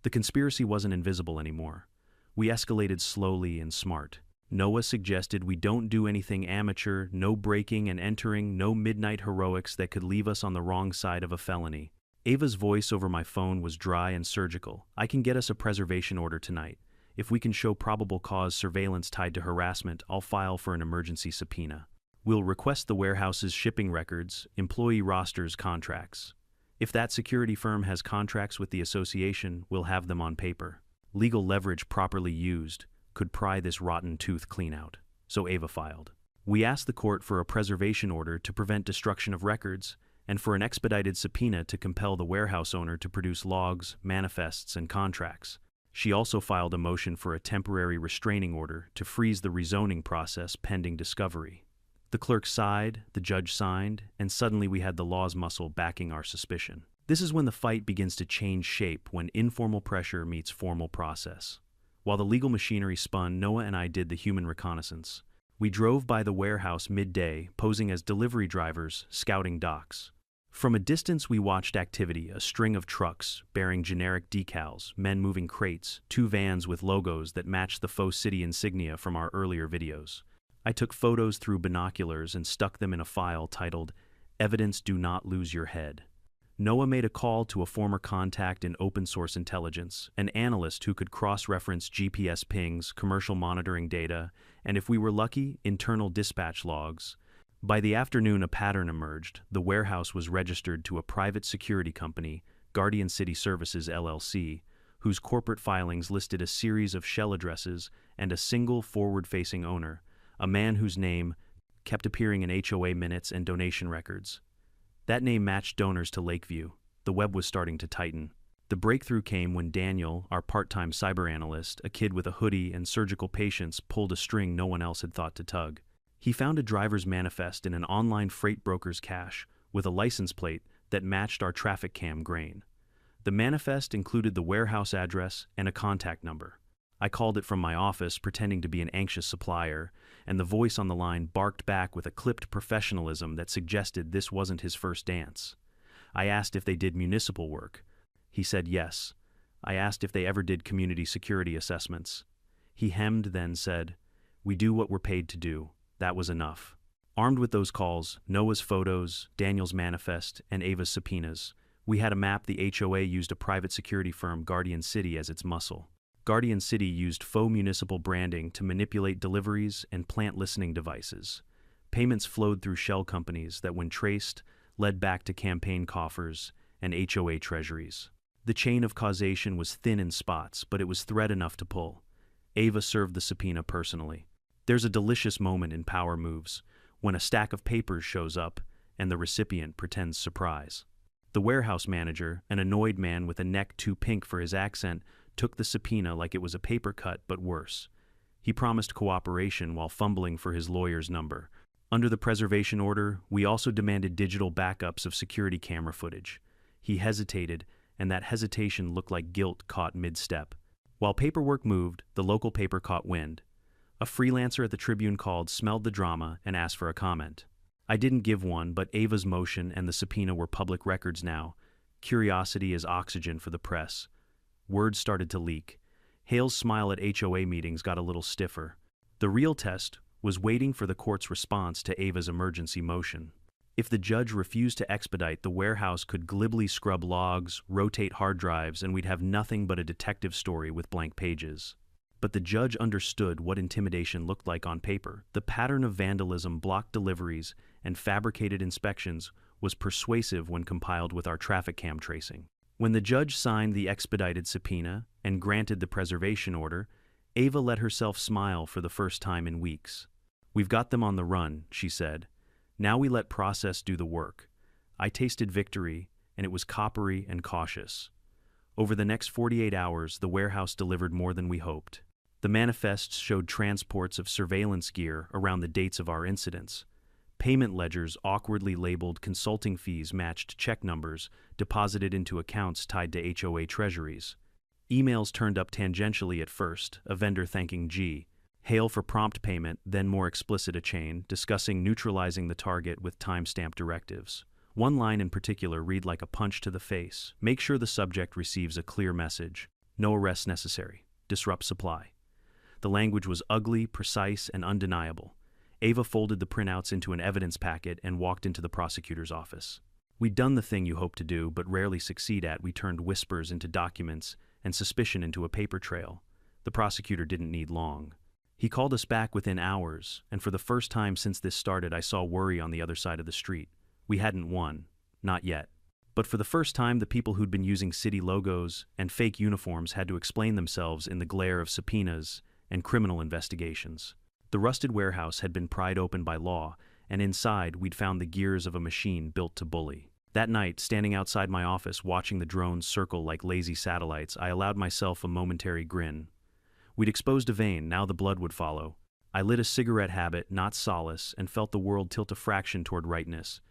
The conspiracy wasn't invisible anymore. We escalated slowly and smart. Noah suggested we don't do anything amateur, no breaking and entering, no midnight heroics that could leave us on the wrong side of a felony. Ava's voice over my phone was dry and surgical. "I can get us a preservation order tonight. If we can show probable cause surveillance tied to harassment, I'll file for an emergency subpoena. We'll request the warehouse's shipping records, employee rosters, contracts. If that security firm has contracts with the association, we'll have them on paper. Legal leverage properly used could pry this rotten tooth clean out." So Ava filed. We asked the court for a preservation order to prevent destruction of records, and for an expedited subpoena to compel the warehouse owner to produce logs, manifests, and contracts. She also filed a motion for a temporary restraining order to freeze the rezoning process pending discovery. The clerk sighed, the judge signed, and suddenly we had the law's muscle backing our suspicion. This is when the fight begins to change shape, when informal pressure meets formal process. While the legal machinery spun, Noah and I did the human reconnaissance. We drove by the warehouse midday, posing as delivery drivers, scouting docks. From a distance we watched activity: a string of trucks bearing generic decals, men moving crates, 2 vans with logos that matched the faux city insignia from our earlier videos. I took photos through binoculars and stuck them in a file titled, "Evidence Do Not Lose Your Head." Noah made a call to a former contact in open source intelligence, an analyst who could cross-reference GPS pings, commercial monitoring data, and if we were lucky, internal dispatch logs. By the afternoon, a pattern emerged. The warehouse was registered to a private security company, Guardian City Services LLC, whose corporate filings listed a series of shell addresses and a single forward-facing owner, a man whose name kept appearing in HOA minutes and donation records. That name matched donors to Lakeview. The web was starting to tighten. The breakthrough came when Daniel, our part-time cyber analyst, a kid with a hoodie and surgical patience, pulled a string no one else had thought to tug. He found a driver's manifest in an online freight broker's cache with a license plate that matched our traffic cam grain. The manifest included the warehouse address and a contact number. I called it from my office, pretending to be an anxious supplier, and the voice on the line barked back with a clipped professionalism that suggested this wasn't his first dance. I asked if they did municipal work. He said yes. I asked if they ever did community security assessments. He hemmed, then said, "We do what we're paid to do." That was enough. Armed with those calls, Noah's photos, Daniel's manifest, and Ava's subpoenas, we had a map. The HOA used a private security firm, Guardian City, as its muscle. Guardian City used faux municipal branding to manipulate deliveries and plant listening devices. Payments flowed through shell companies that, when traced, led back to campaign coffers and HOA treasuries. The chain of causation was thin in spots, but it was thread enough to pull. Ava served the subpoena personally. There's a delicious moment in power moves, when a stack of papers shows up and the recipient pretends surprise. The warehouse manager, an annoyed man with a neck too pink for his accent, took the subpoena like it was a paper cut, but worse. He promised cooperation while fumbling for his lawyer's number. Under the preservation order, we also demanded digital backups of security camera footage. He hesitated, and that hesitation looked like guilt caught mid-step. While paperwork moved, the local paper caught wind. A freelancer at the Tribune called, smelled the drama, and asked for a comment. I didn't give one, but Ava's motion and the subpoena were public records now. Curiosity is oxygen for the press. Words started to leak. Hale's smile at HOA meetings got a little stiffer. The real test was waiting for the court's response to Ava's emergency motion. If the judge refused to expedite, the warehouse could glibly scrub logs, rotate hard drives, and we'd have nothing but a detective story with blank pages. But the judge understood what intimidation looked like on paper. The pattern of vandalism, blocked deliveries, and fabricated inspections was persuasive when compiled with our traffic cam tracing. When the judge signed the expedited subpoena and granted the preservation order, Ava let herself smile for the first time in weeks. "We've got them on the run," she said. "Now we let process do the work." I tasted victory, and it was coppery and cautious. Over the next 48 hours, the warehouse delivered more than we hoped. The manifests showed transports of surveillance gear around the dates of our incidents. Payment ledgers awkwardly labeled consulting fees matched check numbers deposited into accounts tied to HOA treasuries. Emails turned up tangentially at first, a vendor thanking Hale for prompt payment, then more explicit a chain, discussing neutralizing the target with timestamp directives. One line in particular read like a punch to the face. Make sure the subject receives a clear message. No arrests necessary. Disrupt supply. The language was ugly, precise, and undeniable. Ava folded the printouts into an evidence packet and walked into the prosecutor's office. We'd done the thing you hope to do, but rarely succeed at. We turned whispers into documents and suspicion into a paper trail. The prosecutor didn't need long. He called us back within hours, and for the first time since this started, I saw worry on the other side of the street. We hadn't won. Not yet. But for the first time, the people who'd been using city logos and fake uniforms had to explain themselves in the glare of subpoenas and criminal investigations. The rusted warehouse had been pried open by law, and inside we'd found the gears of a machine built to bully. That night, standing outside my office watching the drones circle like lazy satellites, I allowed myself a momentary grin. We'd exposed a vein, now the blood would follow. I lit a cigarette habit, not solace, and felt the world tilt a fraction toward rightness.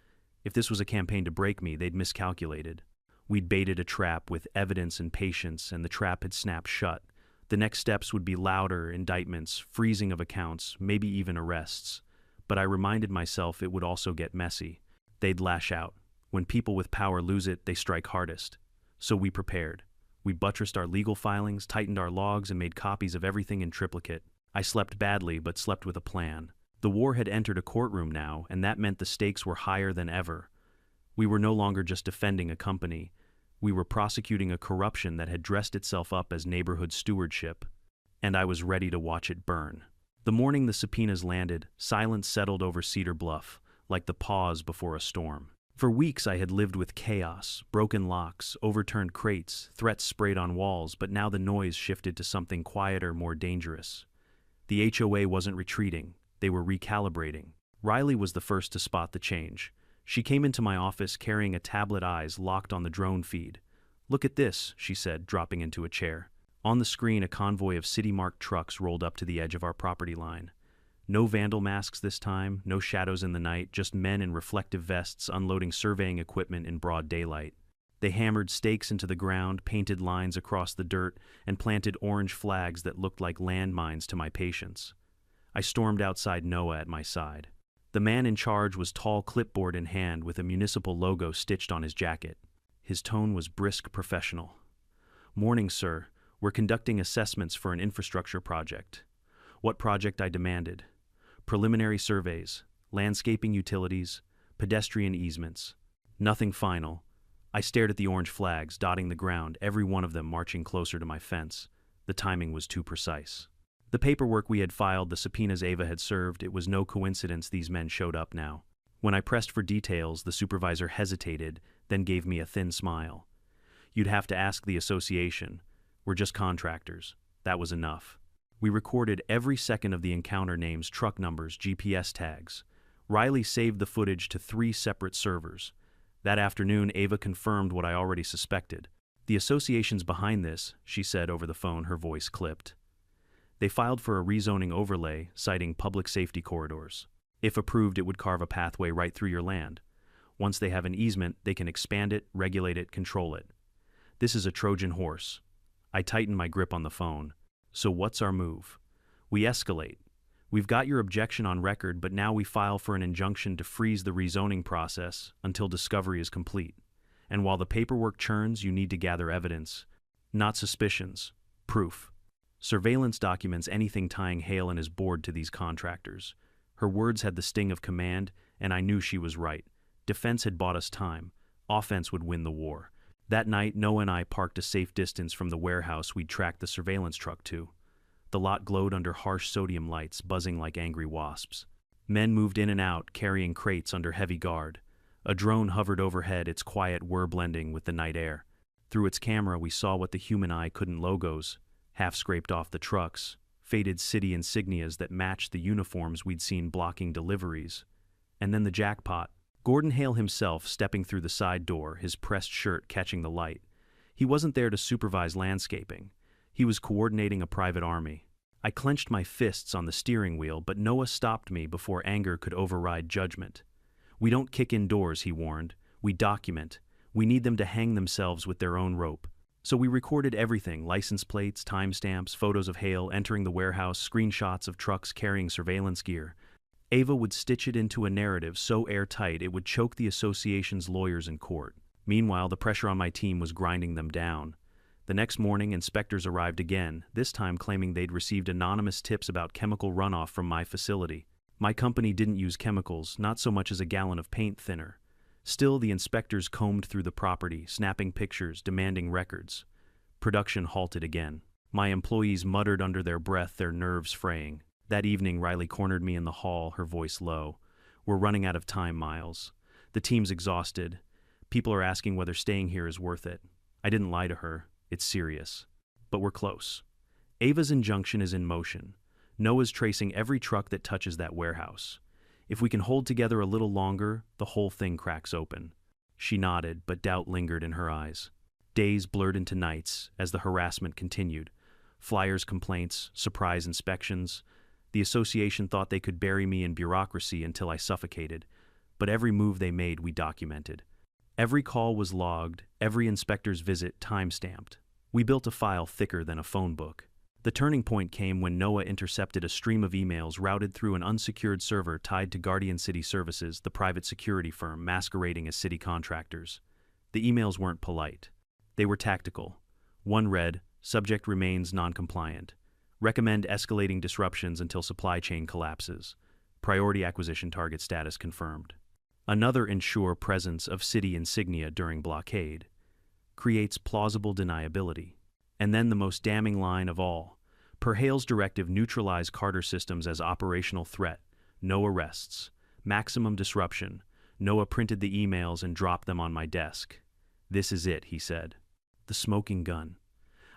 If this was a campaign to break me, they'd miscalculated. We'd baited a trap with evidence and patience, and the trap had snapped shut. The next steps would be louder indictments, freezing of accounts, maybe even arrests. But I reminded myself it would also get messy. They'd lash out. When people with power lose it, they strike hardest. So we prepared. We buttressed our legal filings, tightened our logs, and made copies of everything in triplicate. I slept badly, but slept with a plan. The war had entered a courtroom now, and that meant the stakes were higher than ever. We were no longer just defending a company. We were prosecuting a corruption that had dressed itself up as neighborhood stewardship. And I was ready to watch it burn. The morning the subpoenas landed, silence settled over Cedar Bluff, like the pause before a storm. For weeks I had lived with chaos, broken locks, overturned crates, threats sprayed on walls, but now the noise shifted to something quieter, more dangerous. The HOA wasn't retreating, they were recalibrating. Riley was the first to spot the change. She came into my office carrying a tablet, eyes locked on the drone feed. "Look at this," she said, dropping into a chair. On the screen, a convoy of city-marked trucks rolled up to the edge of our property line. No vandal masks this time, no shadows in the night, just men in reflective vests unloading surveying equipment in broad daylight. They hammered stakes into the ground, painted lines across the dirt, and planted orange flags that looked like landmines to my patience. I stormed outside, Noah at my side. The man in charge was tall, clipboard in hand, with a municipal logo stitched on his jacket. His tone was brisk, professional. "Morning, sir. We're conducting assessments for an infrastructure project." "What project?" I demanded. "Preliminary surveys, landscaping utilities, pedestrian easements. Nothing final." I stared at the orange flags dotting the ground, every one of them marching closer to my fence. The timing was too precise. The paperwork we had filed, the subpoenas Ava had served, it was no coincidence these men showed up now. When I pressed for details, the supervisor hesitated, then gave me a thin smile. You'd have to ask the association. We're just contractors. That was enough. We recorded every second of the encounter, names, truck numbers, GPS tags. Riley saved the footage to 3 separate servers. That afternoon, Ava confirmed what I already suspected. The association's behind this, she said over the phone, her voice clipped. They filed for a rezoning overlay, citing public safety corridors. If approved, it would carve a pathway right through your land. Once they have an easement, they can expand it, regulate it, control it. This is a Trojan horse. I tightened my grip on the phone. So what's our move? We escalate. We've got your objection on record, but now we file for an injunction to freeze the rezoning process until discovery is complete. And while the paperwork churns, you need to gather evidence. Not suspicions. Proof. Surveillance documents, anything tying Hale and his board to these contractors. Her words had the sting of command, and I knew she was right. Defense had bought us time. Offense would win the war. That night, Noah and I parked a safe distance from the warehouse we'd tracked the surveillance truck to. The lot glowed under harsh sodium lights, buzzing like angry wasps. Men moved in and out, carrying crates under heavy guard. A drone hovered overhead, its quiet whir blending with the night air. Through its camera, we saw what the human eye couldn't: logos, half scraped off the trucks, faded city insignias that matched the uniforms we'd seen blocking deliveries. And then the jackpot. Gordon Hale himself stepping through the side door, his pressed shirt catching the light. He wasn't there to supervise landscaping. He was coordinating a private army. I clenched my fists on the steering wheel, but Noah stopped me before anger could override judgment. We don't kick in doors, he warned. We document. We need them to hang themselves with their own rope. So we recorded everything: license plates, timestamps, photos of Hale entering the warehouse, screenshots of trucks carrying surveillance gear. Ava would stitch it into a narrative so airtight it would choke the association's lawyers in court. Meanwhile, the pressure on my team was grinding them down. The next morning, inspectors arrived again, this time claiming they'd received anonymous tips about chemical runoff from my facility. My company didn't use chemicals, not so much as a gallon of paint thinner. Still, the inspectors combed through the property, snapping pictures, demanding records. Production halted again. My employees muttered under their breath, their nerves fraying. That evening, Riley cornered me in the hall, her voice low. We're running out of time, Miles. The team's exhausted. People are asking whether staying here is worth it. I didn't lie to her. It's serious. But we're close. Ava's injunction is in motion. Noah's tracing every truck that touches that warehouse. If we can hold together a little longer, the whole thing cracks open. She nodded, but doubt lingered in her eyes. Days blurred into nights as the harassment continued. Flyers, complaints, surprise inspections. The association thought they could bury me in bureaucracy until I suffocated, but every move they made we documented. Every call was logged, every inspector's visit time-stamped. We built a file thicker than a phone book. The turning point came when Noah intercepted a stream of emails routed through an unsecured server tied to Guardian City Services, the private security firm masquerading as city contractors. The emails weren't polite. They were tactical. One read, "Subject remains non-compliant. Recommend escalating disruptions until supply chain collapses. Priority acquisition target status confirmed." Another, "Ensure presence of city insignia during blockade." Creates plausible deniability. And then the most damning line of all. Per Hale's directive, neutralize Carter Systems as operational threat. No arrests. Maximum disruption. Noah printed the emails and dropped them on my desk. "This is it," he said. The smoking gun.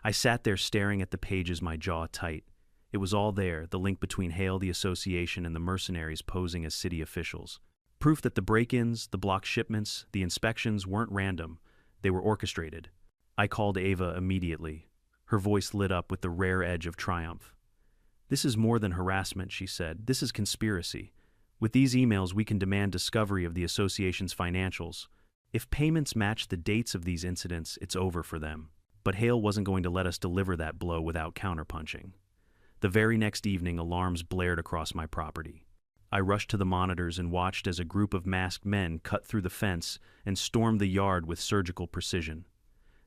I sat there staring at the pages, my jaw tight. It was all there, the link between Hale, the association, and the mercenaries posing as city officials. Proof that the break-ins, the block shipments, the inspections weren't random. They were orchestrated. I called Ava immediately. Her voice lit up with the rare edge of triumph. "This is more than harassment," she said. "This is conspiracy. With these emails, we can demand discovery of the association's financials. If payments match the dates of these incidents, it's over for them." But Hale wasn't going to let us deliver that blow without counterpunching. The very next evening, alarms blared across my property. I rushed to the monitors and watched as a group of masked men cut through the fence and stormed the yard with surgical precision.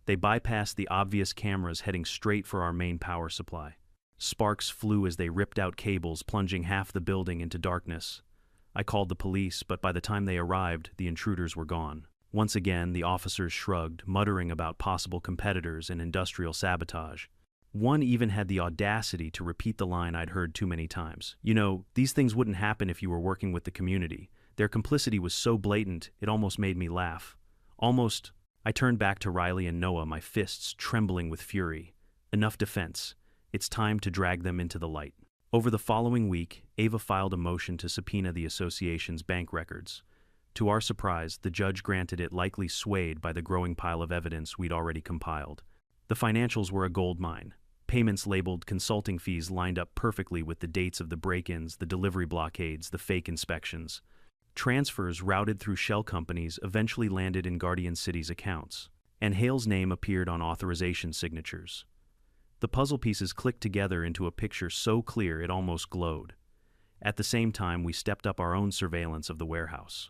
They bypassed the obvious cameras, heading straight for our main power supply. Sparks flew as they ripped out cables, plunging half the building into darkness. I called the police, but by the time they arrived, the intruders were gone. Once again, the officers shrugged, muttering about possible competitors and industrial sabotage. One even had the audacity to repeat the line I'd heard too many times. "You know, these things wouldn't happen if you were working with the community. Their complicity was so blatant, it almost made me laugh. Almost, I turned back to Riley and Noah, my fists trembling with fury. Enough defense. It's time to drag them into the light. Over the following week, Ava filed a motion to subpoena the association's bank records. To our surprise, the judge granted it, likely swayed by the growing pile of evidence we'd already compiled. The financials were a goldmine. Payments labeled consulting fees lined up perfectly with the dates of the break-ins, the delivery blockades, the fake inspections. Transfers routed through shell companies eventually landed in Guardian City's accounts, and Hale's name appeared on authorization signatures. The puzzle pieces clicked together into a picture so clear it almost glowed. At the same time, we stepped up our own surveillance of the warehouse.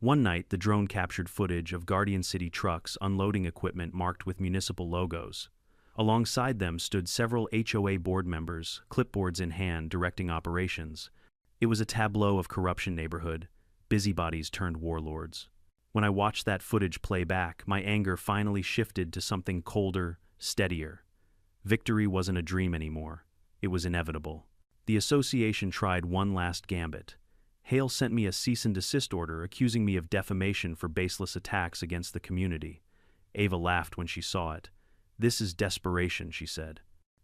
One night, the drone captured footage of Guardian City trucks unloading equipment marked with municipal logos. Alongside them stood several HOA board members, clipboards in hand, directing operations. It was a tableau of corruption neighborhood, busybodies turned warlords. When I watched that footage play back, my anger finally shifted to something colder, steadier. Victory wasn't a dream anymore. It was inevitable. The association tried one last gambit. Hale sent me a cease and desist order accusing me of defamation for baseless attacks against the community. Ava laughed when she saw it. "This is desperation," she said.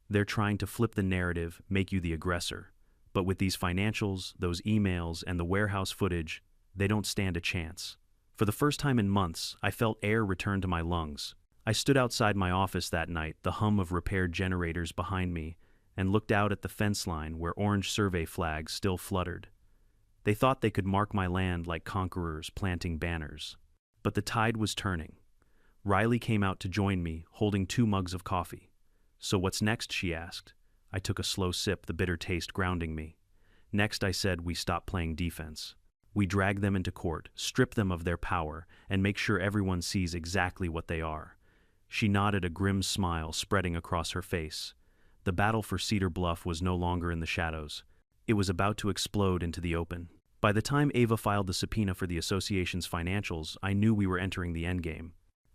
"They're trying to flip the narrative, make you the aggressor. But with these financials, those emails, and the warehouse footage, they don't stand a chance." For the first time in months, I felt air return to my lungs. I stood outside my office that night, the hum of repaired generators behind me, and looked out at the fence line where orange survey flags still fluttered. They thought they could mark my land like conquerors planting banners. But the tide was turning. Riley came out to join me, holding 2 mugs of coffee. "So what's next?" she asked. I took a slow sip, the bitter taste grounding me. "Next," I said, "we stop playing defense. We drag them into court, strip them of their power, and make sure everyone sees exactly what they are." She nodded, a grim smile spreading across her face. The battle for Cedar Bluff was no longer in the shadows. It was about to explode into the open. By the time Ava filed the subpoena for the association's financials, I knew we were entering the endgame.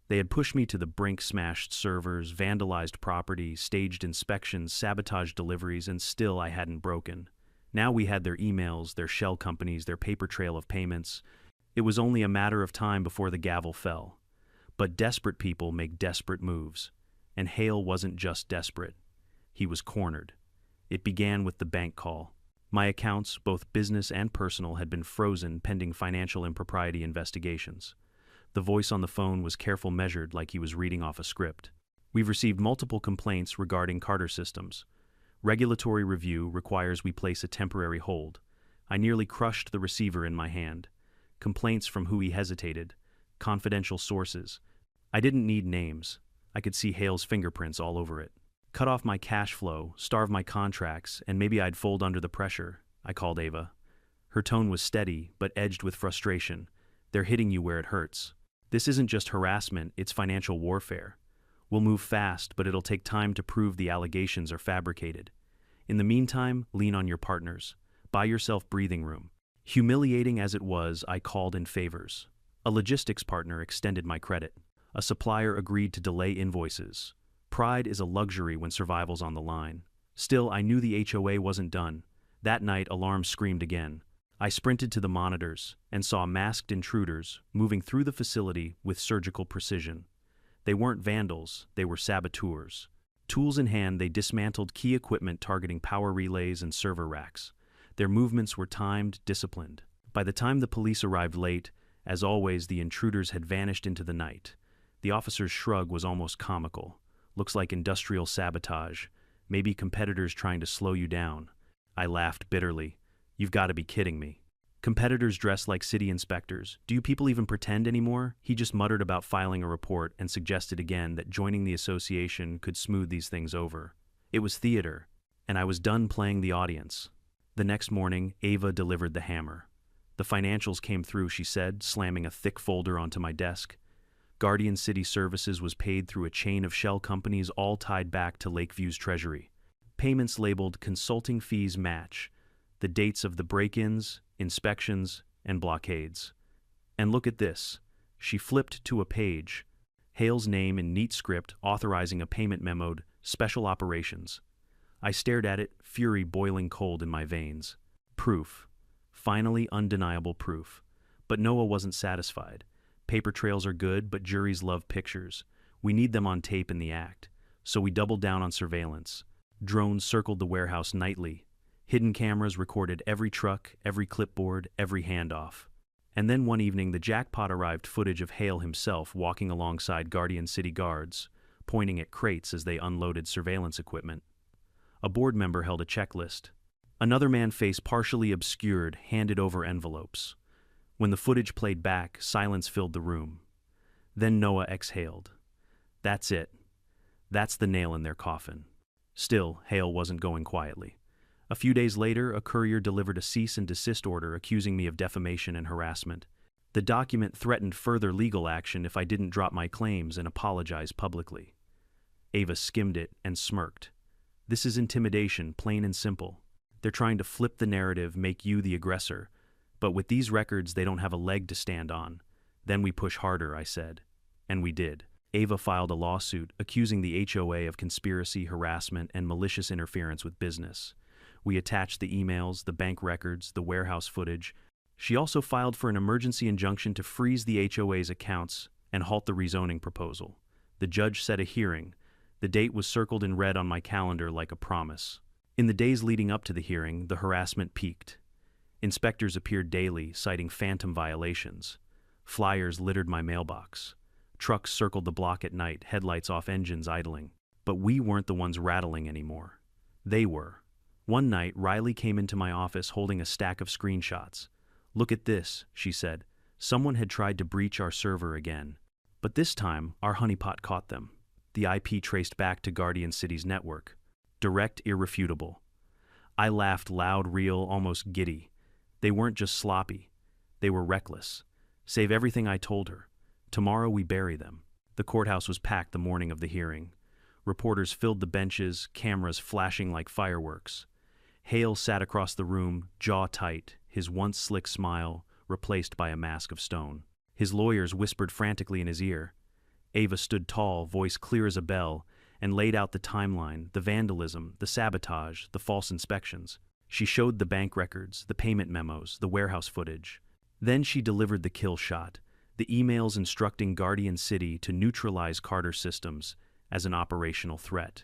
They had pushed me to the brink, smashed servers, vandalized property, staged inspections, sabotaged deliveries, and still I hadn't broken. Now we had their emails, their shell companies, their paper trail of payments. It was only a matter of time before the gavel fell. But desperate people make desperate moves. And Hale wasn't just desperate. He was cornered. It began with the bank call. My accounts, both business and personal, had been frozen pending financial impropriety investigations. The voice on the phone was careful, measured, like he was reading off a script. "We've received multiple complaints regarding Carter systems. Regulatory review requires we place a temporary hold." I nearly crushed the receiver in my hand. Complaints from who? He hesitated. Confidential sources. I didn't need names. I could see Hale's fingerprints all over it. "Cut off my cash flow, starve my contracts, and maybe I'd fold under the pressure," I called Ava. Her tone was steady, but edged with frustration. "They're hitting you where it hurts. This isn't just harassment, it's financial warfare. We'll move fast, but it'll take time to prove the allegations are fabricated. In the meantime, lean on your partners. Buy yourself breathing room." Humiliating as it was, I called in favors. A logistics partner extended my credit. A supplier agreed to delay invoices. Pride is a luxury when survival's on the line. Still, I knew the HOA wasn't done. That night, alarms screamed again. I sprinted to the monitors and saw masked intruders moving through the facility with surgical precision. They weren't vandals, they were saboteurs. Tools in hand, they dismantled key equipment targeting power relays and server racks. Their movements were timed, disciplined. By the time the police arrived late, as always, the intruders had vanished into the night. The officer's shrug was almost comical. "Looks like industrial sabotage. Maybe competitors trying to slow you down." I laughed bitterly. "You've got to be kidding me. Competitors dressed like city inspectors. Do you people even pretend anymore?" He just muttered about filing a report and suggested again that joining the association could smooth these things over. It was theater, and I was done playing the audience. The next morning, Ava delivered the hammer. "The financials came through," she said, slamming a thick folder onto my desk. Guardian City Services was paid through a chain of shell companies, all tied back to Lakeview's treasury. Payments labeled consulting fees match. The dates of the break-ins, inspections, and blockades. And look at this. She flipped to a page. Hale's name in neat script authorizing a payment memo, special operations. I stared at it, fury boiling cold in my veins. Proof. Finally, undeniable proof. But Noah wasn't satisfied. Paper trails are good, but juries love pictures. We need them on tape in the act. So we doubled down on surveillance. Drones circled the warehouse nightly. Hidden cameras recorded every truck, every clipboard, every handoff. And then one evening, the jackpot arrived: footage of Hale himself walking alongside Guardian City guards, pointing at crates as they unloaded surveillance equipment. A board member held a checklist. Another man, face partially obscured, handed over envelopes. When the footage played back, silence filled the room. Then Noah exhaled. That's it. That's the nail in their coffin. Still, Hale wasn't going quietly. A few days later, a courier delivered a cease and desist order accusing me of defamation and harassment. The document threatened further legal action if I didn't drop my claims and apologize publicly. Ava skimmed it and smirked. This is intimidation, plain and simple. They're trying to flip the narrative, make you the aggressor. But with these records, they don't have a leg to stand on. Then we push harder, I said. And we did. Ava filed a lawsuit accusing the HOA of conspiracy, harassment, and malicious interference with business. We attached the emails, the bank records, the warehouse footage. She also filed for an emergency injunction to freeze the HOA's accounts and halt the rezoning proposal. The judge set a hearing. The date was circled in red on my calendar like a promise. In the days leading up to the hearing, the harassment peaked. Inspectors appeared daily, citing phantom violations. Flyers littered my mailbox. Trucks circled the block at night, headlights off, engines idling. But we weren't the ones rattling anymore. They were. One night, Riley came into my office holding a stack of screenshots. Look at this, she said. Someone had tried to breach our server again. But this time, our honeypot caught them. The IP traced back to Guardian City's network. Direct, irrefutable. I laughed loud, real, almost giddy. They weren't just sloppy. They were reckless. Save everything, I told her. Tomorrow we bury them. The courthouse was packed the morning of the hearing. Reporters filled the benches, cameras flashing like fireworks. Hale sat across the room, jaw tight, his once slick smile replaced by a mask of stone. His lawyers whispered frantically in his ear. Ava stood tall, voice clear as a bell, and laid out the timeline, the vandalism, the sabotage, the false inspections. She showed the bank records, the payment memos, the warehouse footage. Then she delivered the kill shot, the emails instructing Guardian City to neutralize Carter Systems as an operational threat.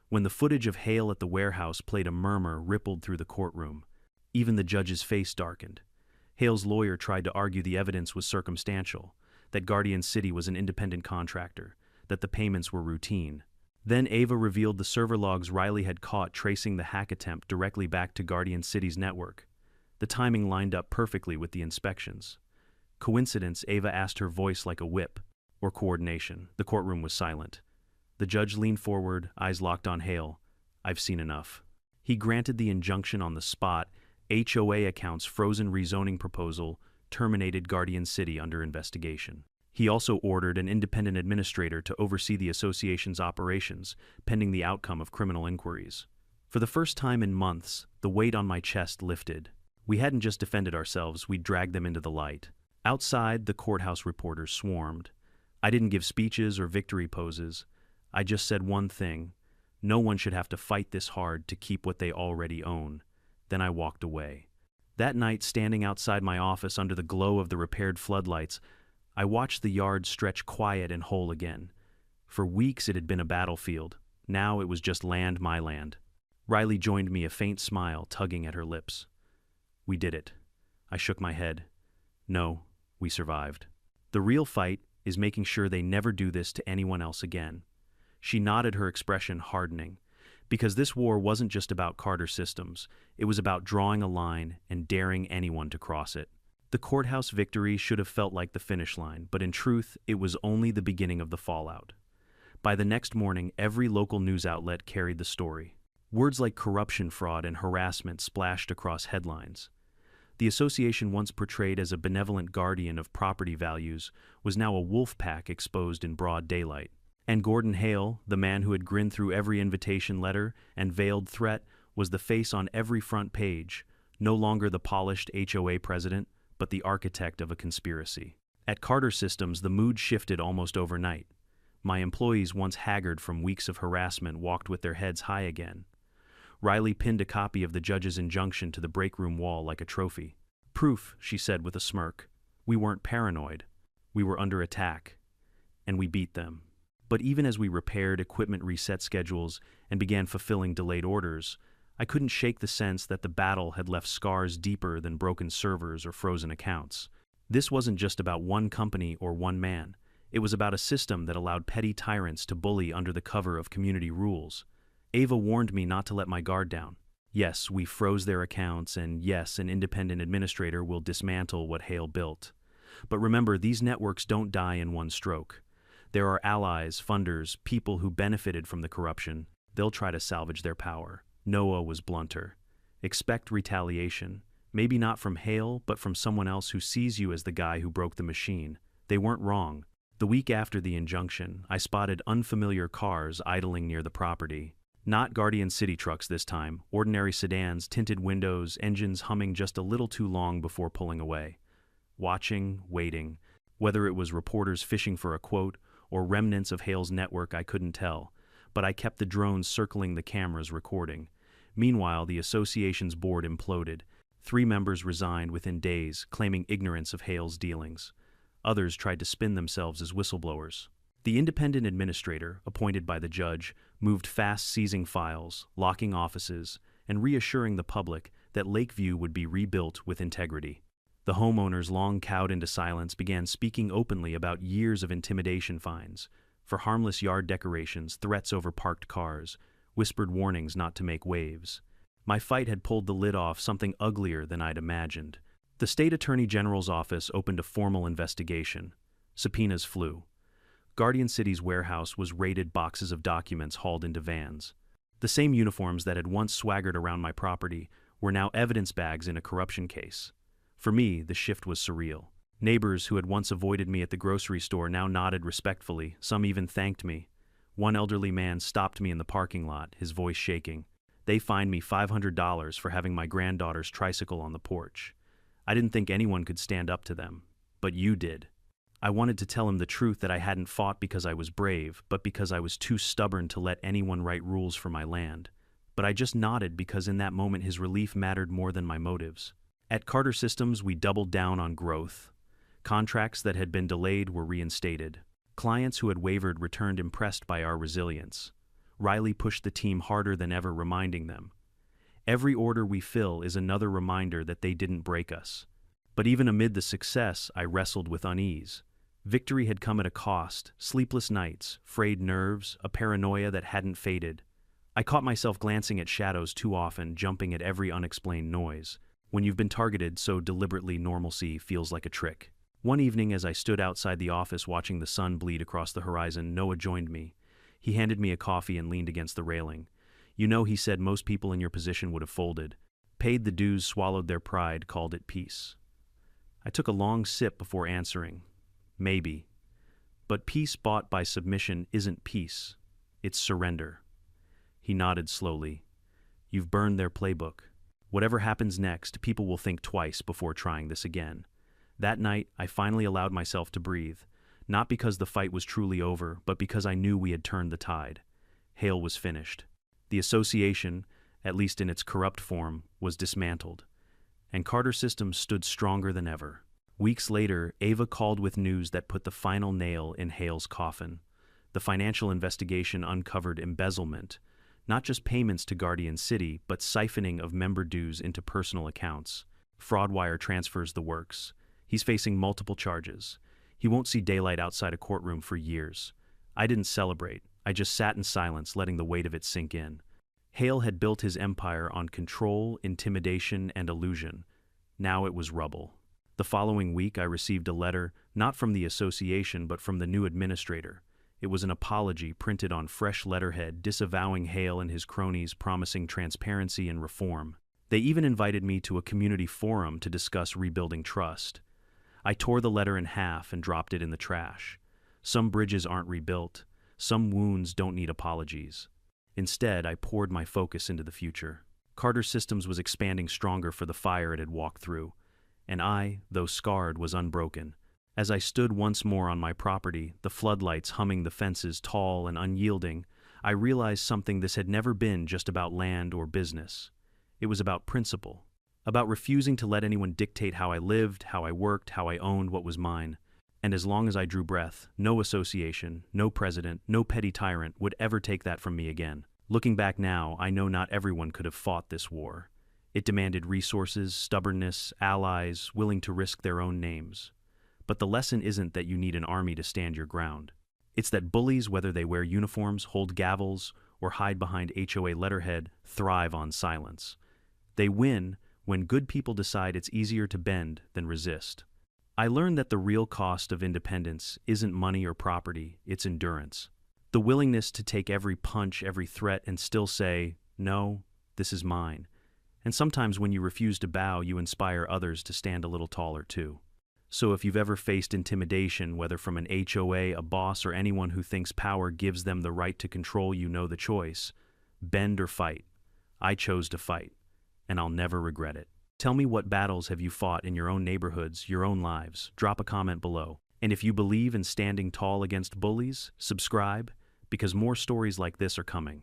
When the footage of Hale at the warehouse played, a murmur rippled through the courtroom. Even the judge's face darkened. Hale's lawyer tried to argue the evidence was circumstantial, that Guardian City was an independent contractor, that the payments were routine. Then Ava revealed the server logs Riley had caught tracing the hack attempt directly back to Guardian City's network. The timing lined up perfectly with the inspections. Coincidence? Ava asked, her voice like a whip. Or coordination? The courtroom was silent. The judge leaned forward, eyes locked on Hale. I've seen enough. He granted the injunction on the spot. HOA accounts frozen, rezoning proposal terminated, Guardian City under investigation. He also ordered an independent administrator to oversee the association's operations, pending the outcome of criminal inquiries. For the first time in months, the weight on my chest lifted. We hadn't just defended ourselves, we'd dragged them into the light. Outside, the courthouse reporters swarmed. I didn't give speeches or victory poses. I just said one thing: no one should have to fight this hard to keep what they already own. Then I walked away. That night, standing outside my office under the glow of the repaired floodlights, I watched the yard stretch quiet and whole again. For weeks it had been a battlefield. Now it was just land, my land. Riley joined me, a faint smile tugging at her lips. We did it. I shook my head. No, we survived. The real fight is making sure they never do this to anyone else again. She nodded, her expression hardening. Because this war wasn't just about Carter Systems. It was about drawing a line and daring anyone to cross it. The courthouse victory should have felt like the finish line, but in truth, it was only the beginning of the fallout. By the next morning, every local news outlet carried the story. Words like corruption, fraud, and harassment splashed across headlines. The association, once portrayed as a benevolent guardian of property values, was now a wolf pack exposed in broad daylight. And Gordon Hale, the man who had grinned through every invitation letter and veiled threat, was the face on every front page, no longer the polished HOA president, but the architect of a conspiracy. At Carter Systems, the mood shifted almost overnight. My employees, once haggard from weeks of harassment, walked with their heads high again. Riley pinned a copy of the judge's injunction to the break room wall like a trophy. Proof, she said with a smirk. We weren't paranoid. We were under attack, and we beat them. But even as we repaired equipment reset schedules and began fulfilling delayed orders, I couldn't shake the sense that the battle had left scars deeper than broken servers or frozen accounts. This wasn't just about one company or one man. It was about a system that allowed petty tyrants to bully under the cover of community rules. Ava warned me not to let my guard down. Yes, we froze their accounts, and yes, an independent administrator will dismantle what Hale built. But remember, these networks don't die in one stroke. There are allies, funders, people who benefited from the corruption. They'll try to salvage their power. Noah was blunter. Expect retaliation. Maybe not from Hale, but from someone else who sees you as the guy who broke the machine. They weren't wrong. The week after the injunction, I spotted unfamiliar cars idling near the property. Not Guardian City trucks this time, ordinary sedans, tinted windows, engines humming just a little too long before pulling away. Watching, waiting. Whether it was reporters fishing for a quote or remnants of Hale's network, I couldn't tell, but I kept the drones circling the cameras recording. Meanwhile, the association's board imploded. 3 members resigned within days, claiming ignorance of Hale's dealings. Others tried to spin themselves as whistleblowers. The independent administrator, appointed by the judge, moved fast, seizing files, locking offices, and reassuring the public that Lakeview would be rebuilt with integrity. The homeowners, long cowed into silence, began speaking openly about years of intimidation fines for harmless yard decorations, threats over parked cars, whispered warnings not to make waves. My fight had pulled the lid off something uglier than I'd imagined. The state attorney general's office opened a formal investigation. Subpoenas flew. Guardian City's warehouse was raided, boxes of documents hauled into vans. The same uniforms that had once swaggered around my property were now evidence bags in a corruption case. For me, the shift was surreal. Neighbors who had once avoided me at the grocery store now nodded respectfully, some even thanked me. One elderly man stopped me in the parking lot, his voice shaking. They fined me $500 for having my granddaughter's tricycle on the porch. I didn't think anyone could stand up to them, but you did. I wanted to tell him the truth, that I hadn't fought because I was brave, but because I was too stubborn to let anyone write rules for my land. But I just nodded because in that moment his relief mattered more than my motives. At Carter Systems, we doubled down on growth. Contracts that had been delayed were reinstated. Clients who had wavered returned, impressed by our resilience. Riley pushed the team harder than ever, reminding them, every order we fill is another reminder that they didn't break us. But even amid the success, I wrestled with unease. Victory had come at a cost: sleepless nights, frayed nerves, a paranoia that hadn't faded. I caught myself glancing at shadows too often, jumping at every unexplained noise. When you've been targeted so deliberately, normalcy feels like a trick. One evening, as I stood outside the office watching the sun bleed across the horizon, Noah joined me. He handed me a coffee and leaned against the railing. You know, he said, most people in your position would have folded. Paid the dues, swallowed their pride, called it peace. I took a long sip before answering. Maybe. But peace bought by submission isn't peace. It's surrender. He nodded slowly. You've burned their playbook. Whatever happens next, people will think twice before trying this again. That night, I finally allowed myself to breathe, not because the fight was truly over, but because I knew we had turned the tide. Hale was finished. The association, at least in its corrupt form, was dismantled, and Carter Systems stood stronger than ever. Weeks later, Ava called with news that put the final nail in Hale's coffin. The financial investigation uncovered embezzlement, not just payments to Guardian City, but siphoning of member dues into personal accounts. Fraud wire transfers, the works. He's facing multiple charges. He won't see daylight outside a courtroom for years. I didn't celebrate. I just sat in silence, letting the weight of it sink in. Hale had built his empire on control, intimidation, and illusion. Now it was rubble. The following week, I received a letter, not from the association, but from the new administrator. It was an apology printed on fresh letterhead, disavowing Hale and his cronies, promising transparency and reform. They even invited me to a community forum to discuss rebuilding trust. I tore the letter in half and dropped it in the trash. Some bridges aren't rebuilt. Some wounds don't need apologies. Instead, I poured my focus into the future. Carter Systems was expanding stronger for the fire it had walked through, and I, though scarred, was unbroken. As I stood once more on my property, the floodlights humming the fences tall and unyielding, I realized something: this had never been just about land or business. It was about principle. about refusing to let anyone dictate how I lived, how I worked, how I owned what was mine. And as long as I drew breath, no association, no president, no petty tyrant would ever take that from me again. Looking back now, I know not everyone could have fought this war. It demanded resources, stubbornness, allies, willing to risk their own names. But the lesson isn't that you need an army to stand your ground. It's that bullies, whether they wear uniforms, hold gavels, or hide behind HOA letterhead, thrive on silence. They win when good people decide it's easier to bend than resist. I learned that the real cost of independence isn't money or property, it's endurance. The willingness to take every punch, every threat, and still say, no, this is mine. And sometimes when you refuse to bow, you inspire others to stand a little taller too. So if you've ever faced intimidation, whether from an HOA, a boss, or anyone who thinks power gives them the right to control you, know the choice. Bend or fight. I chose to fight, and I'll never regret it. Tell me, what battles have you fought in your own neighborhoods, your own lives? Drop a comment below. And if you believe in standing tall against bullies, subscribe, because more stories like this are coming.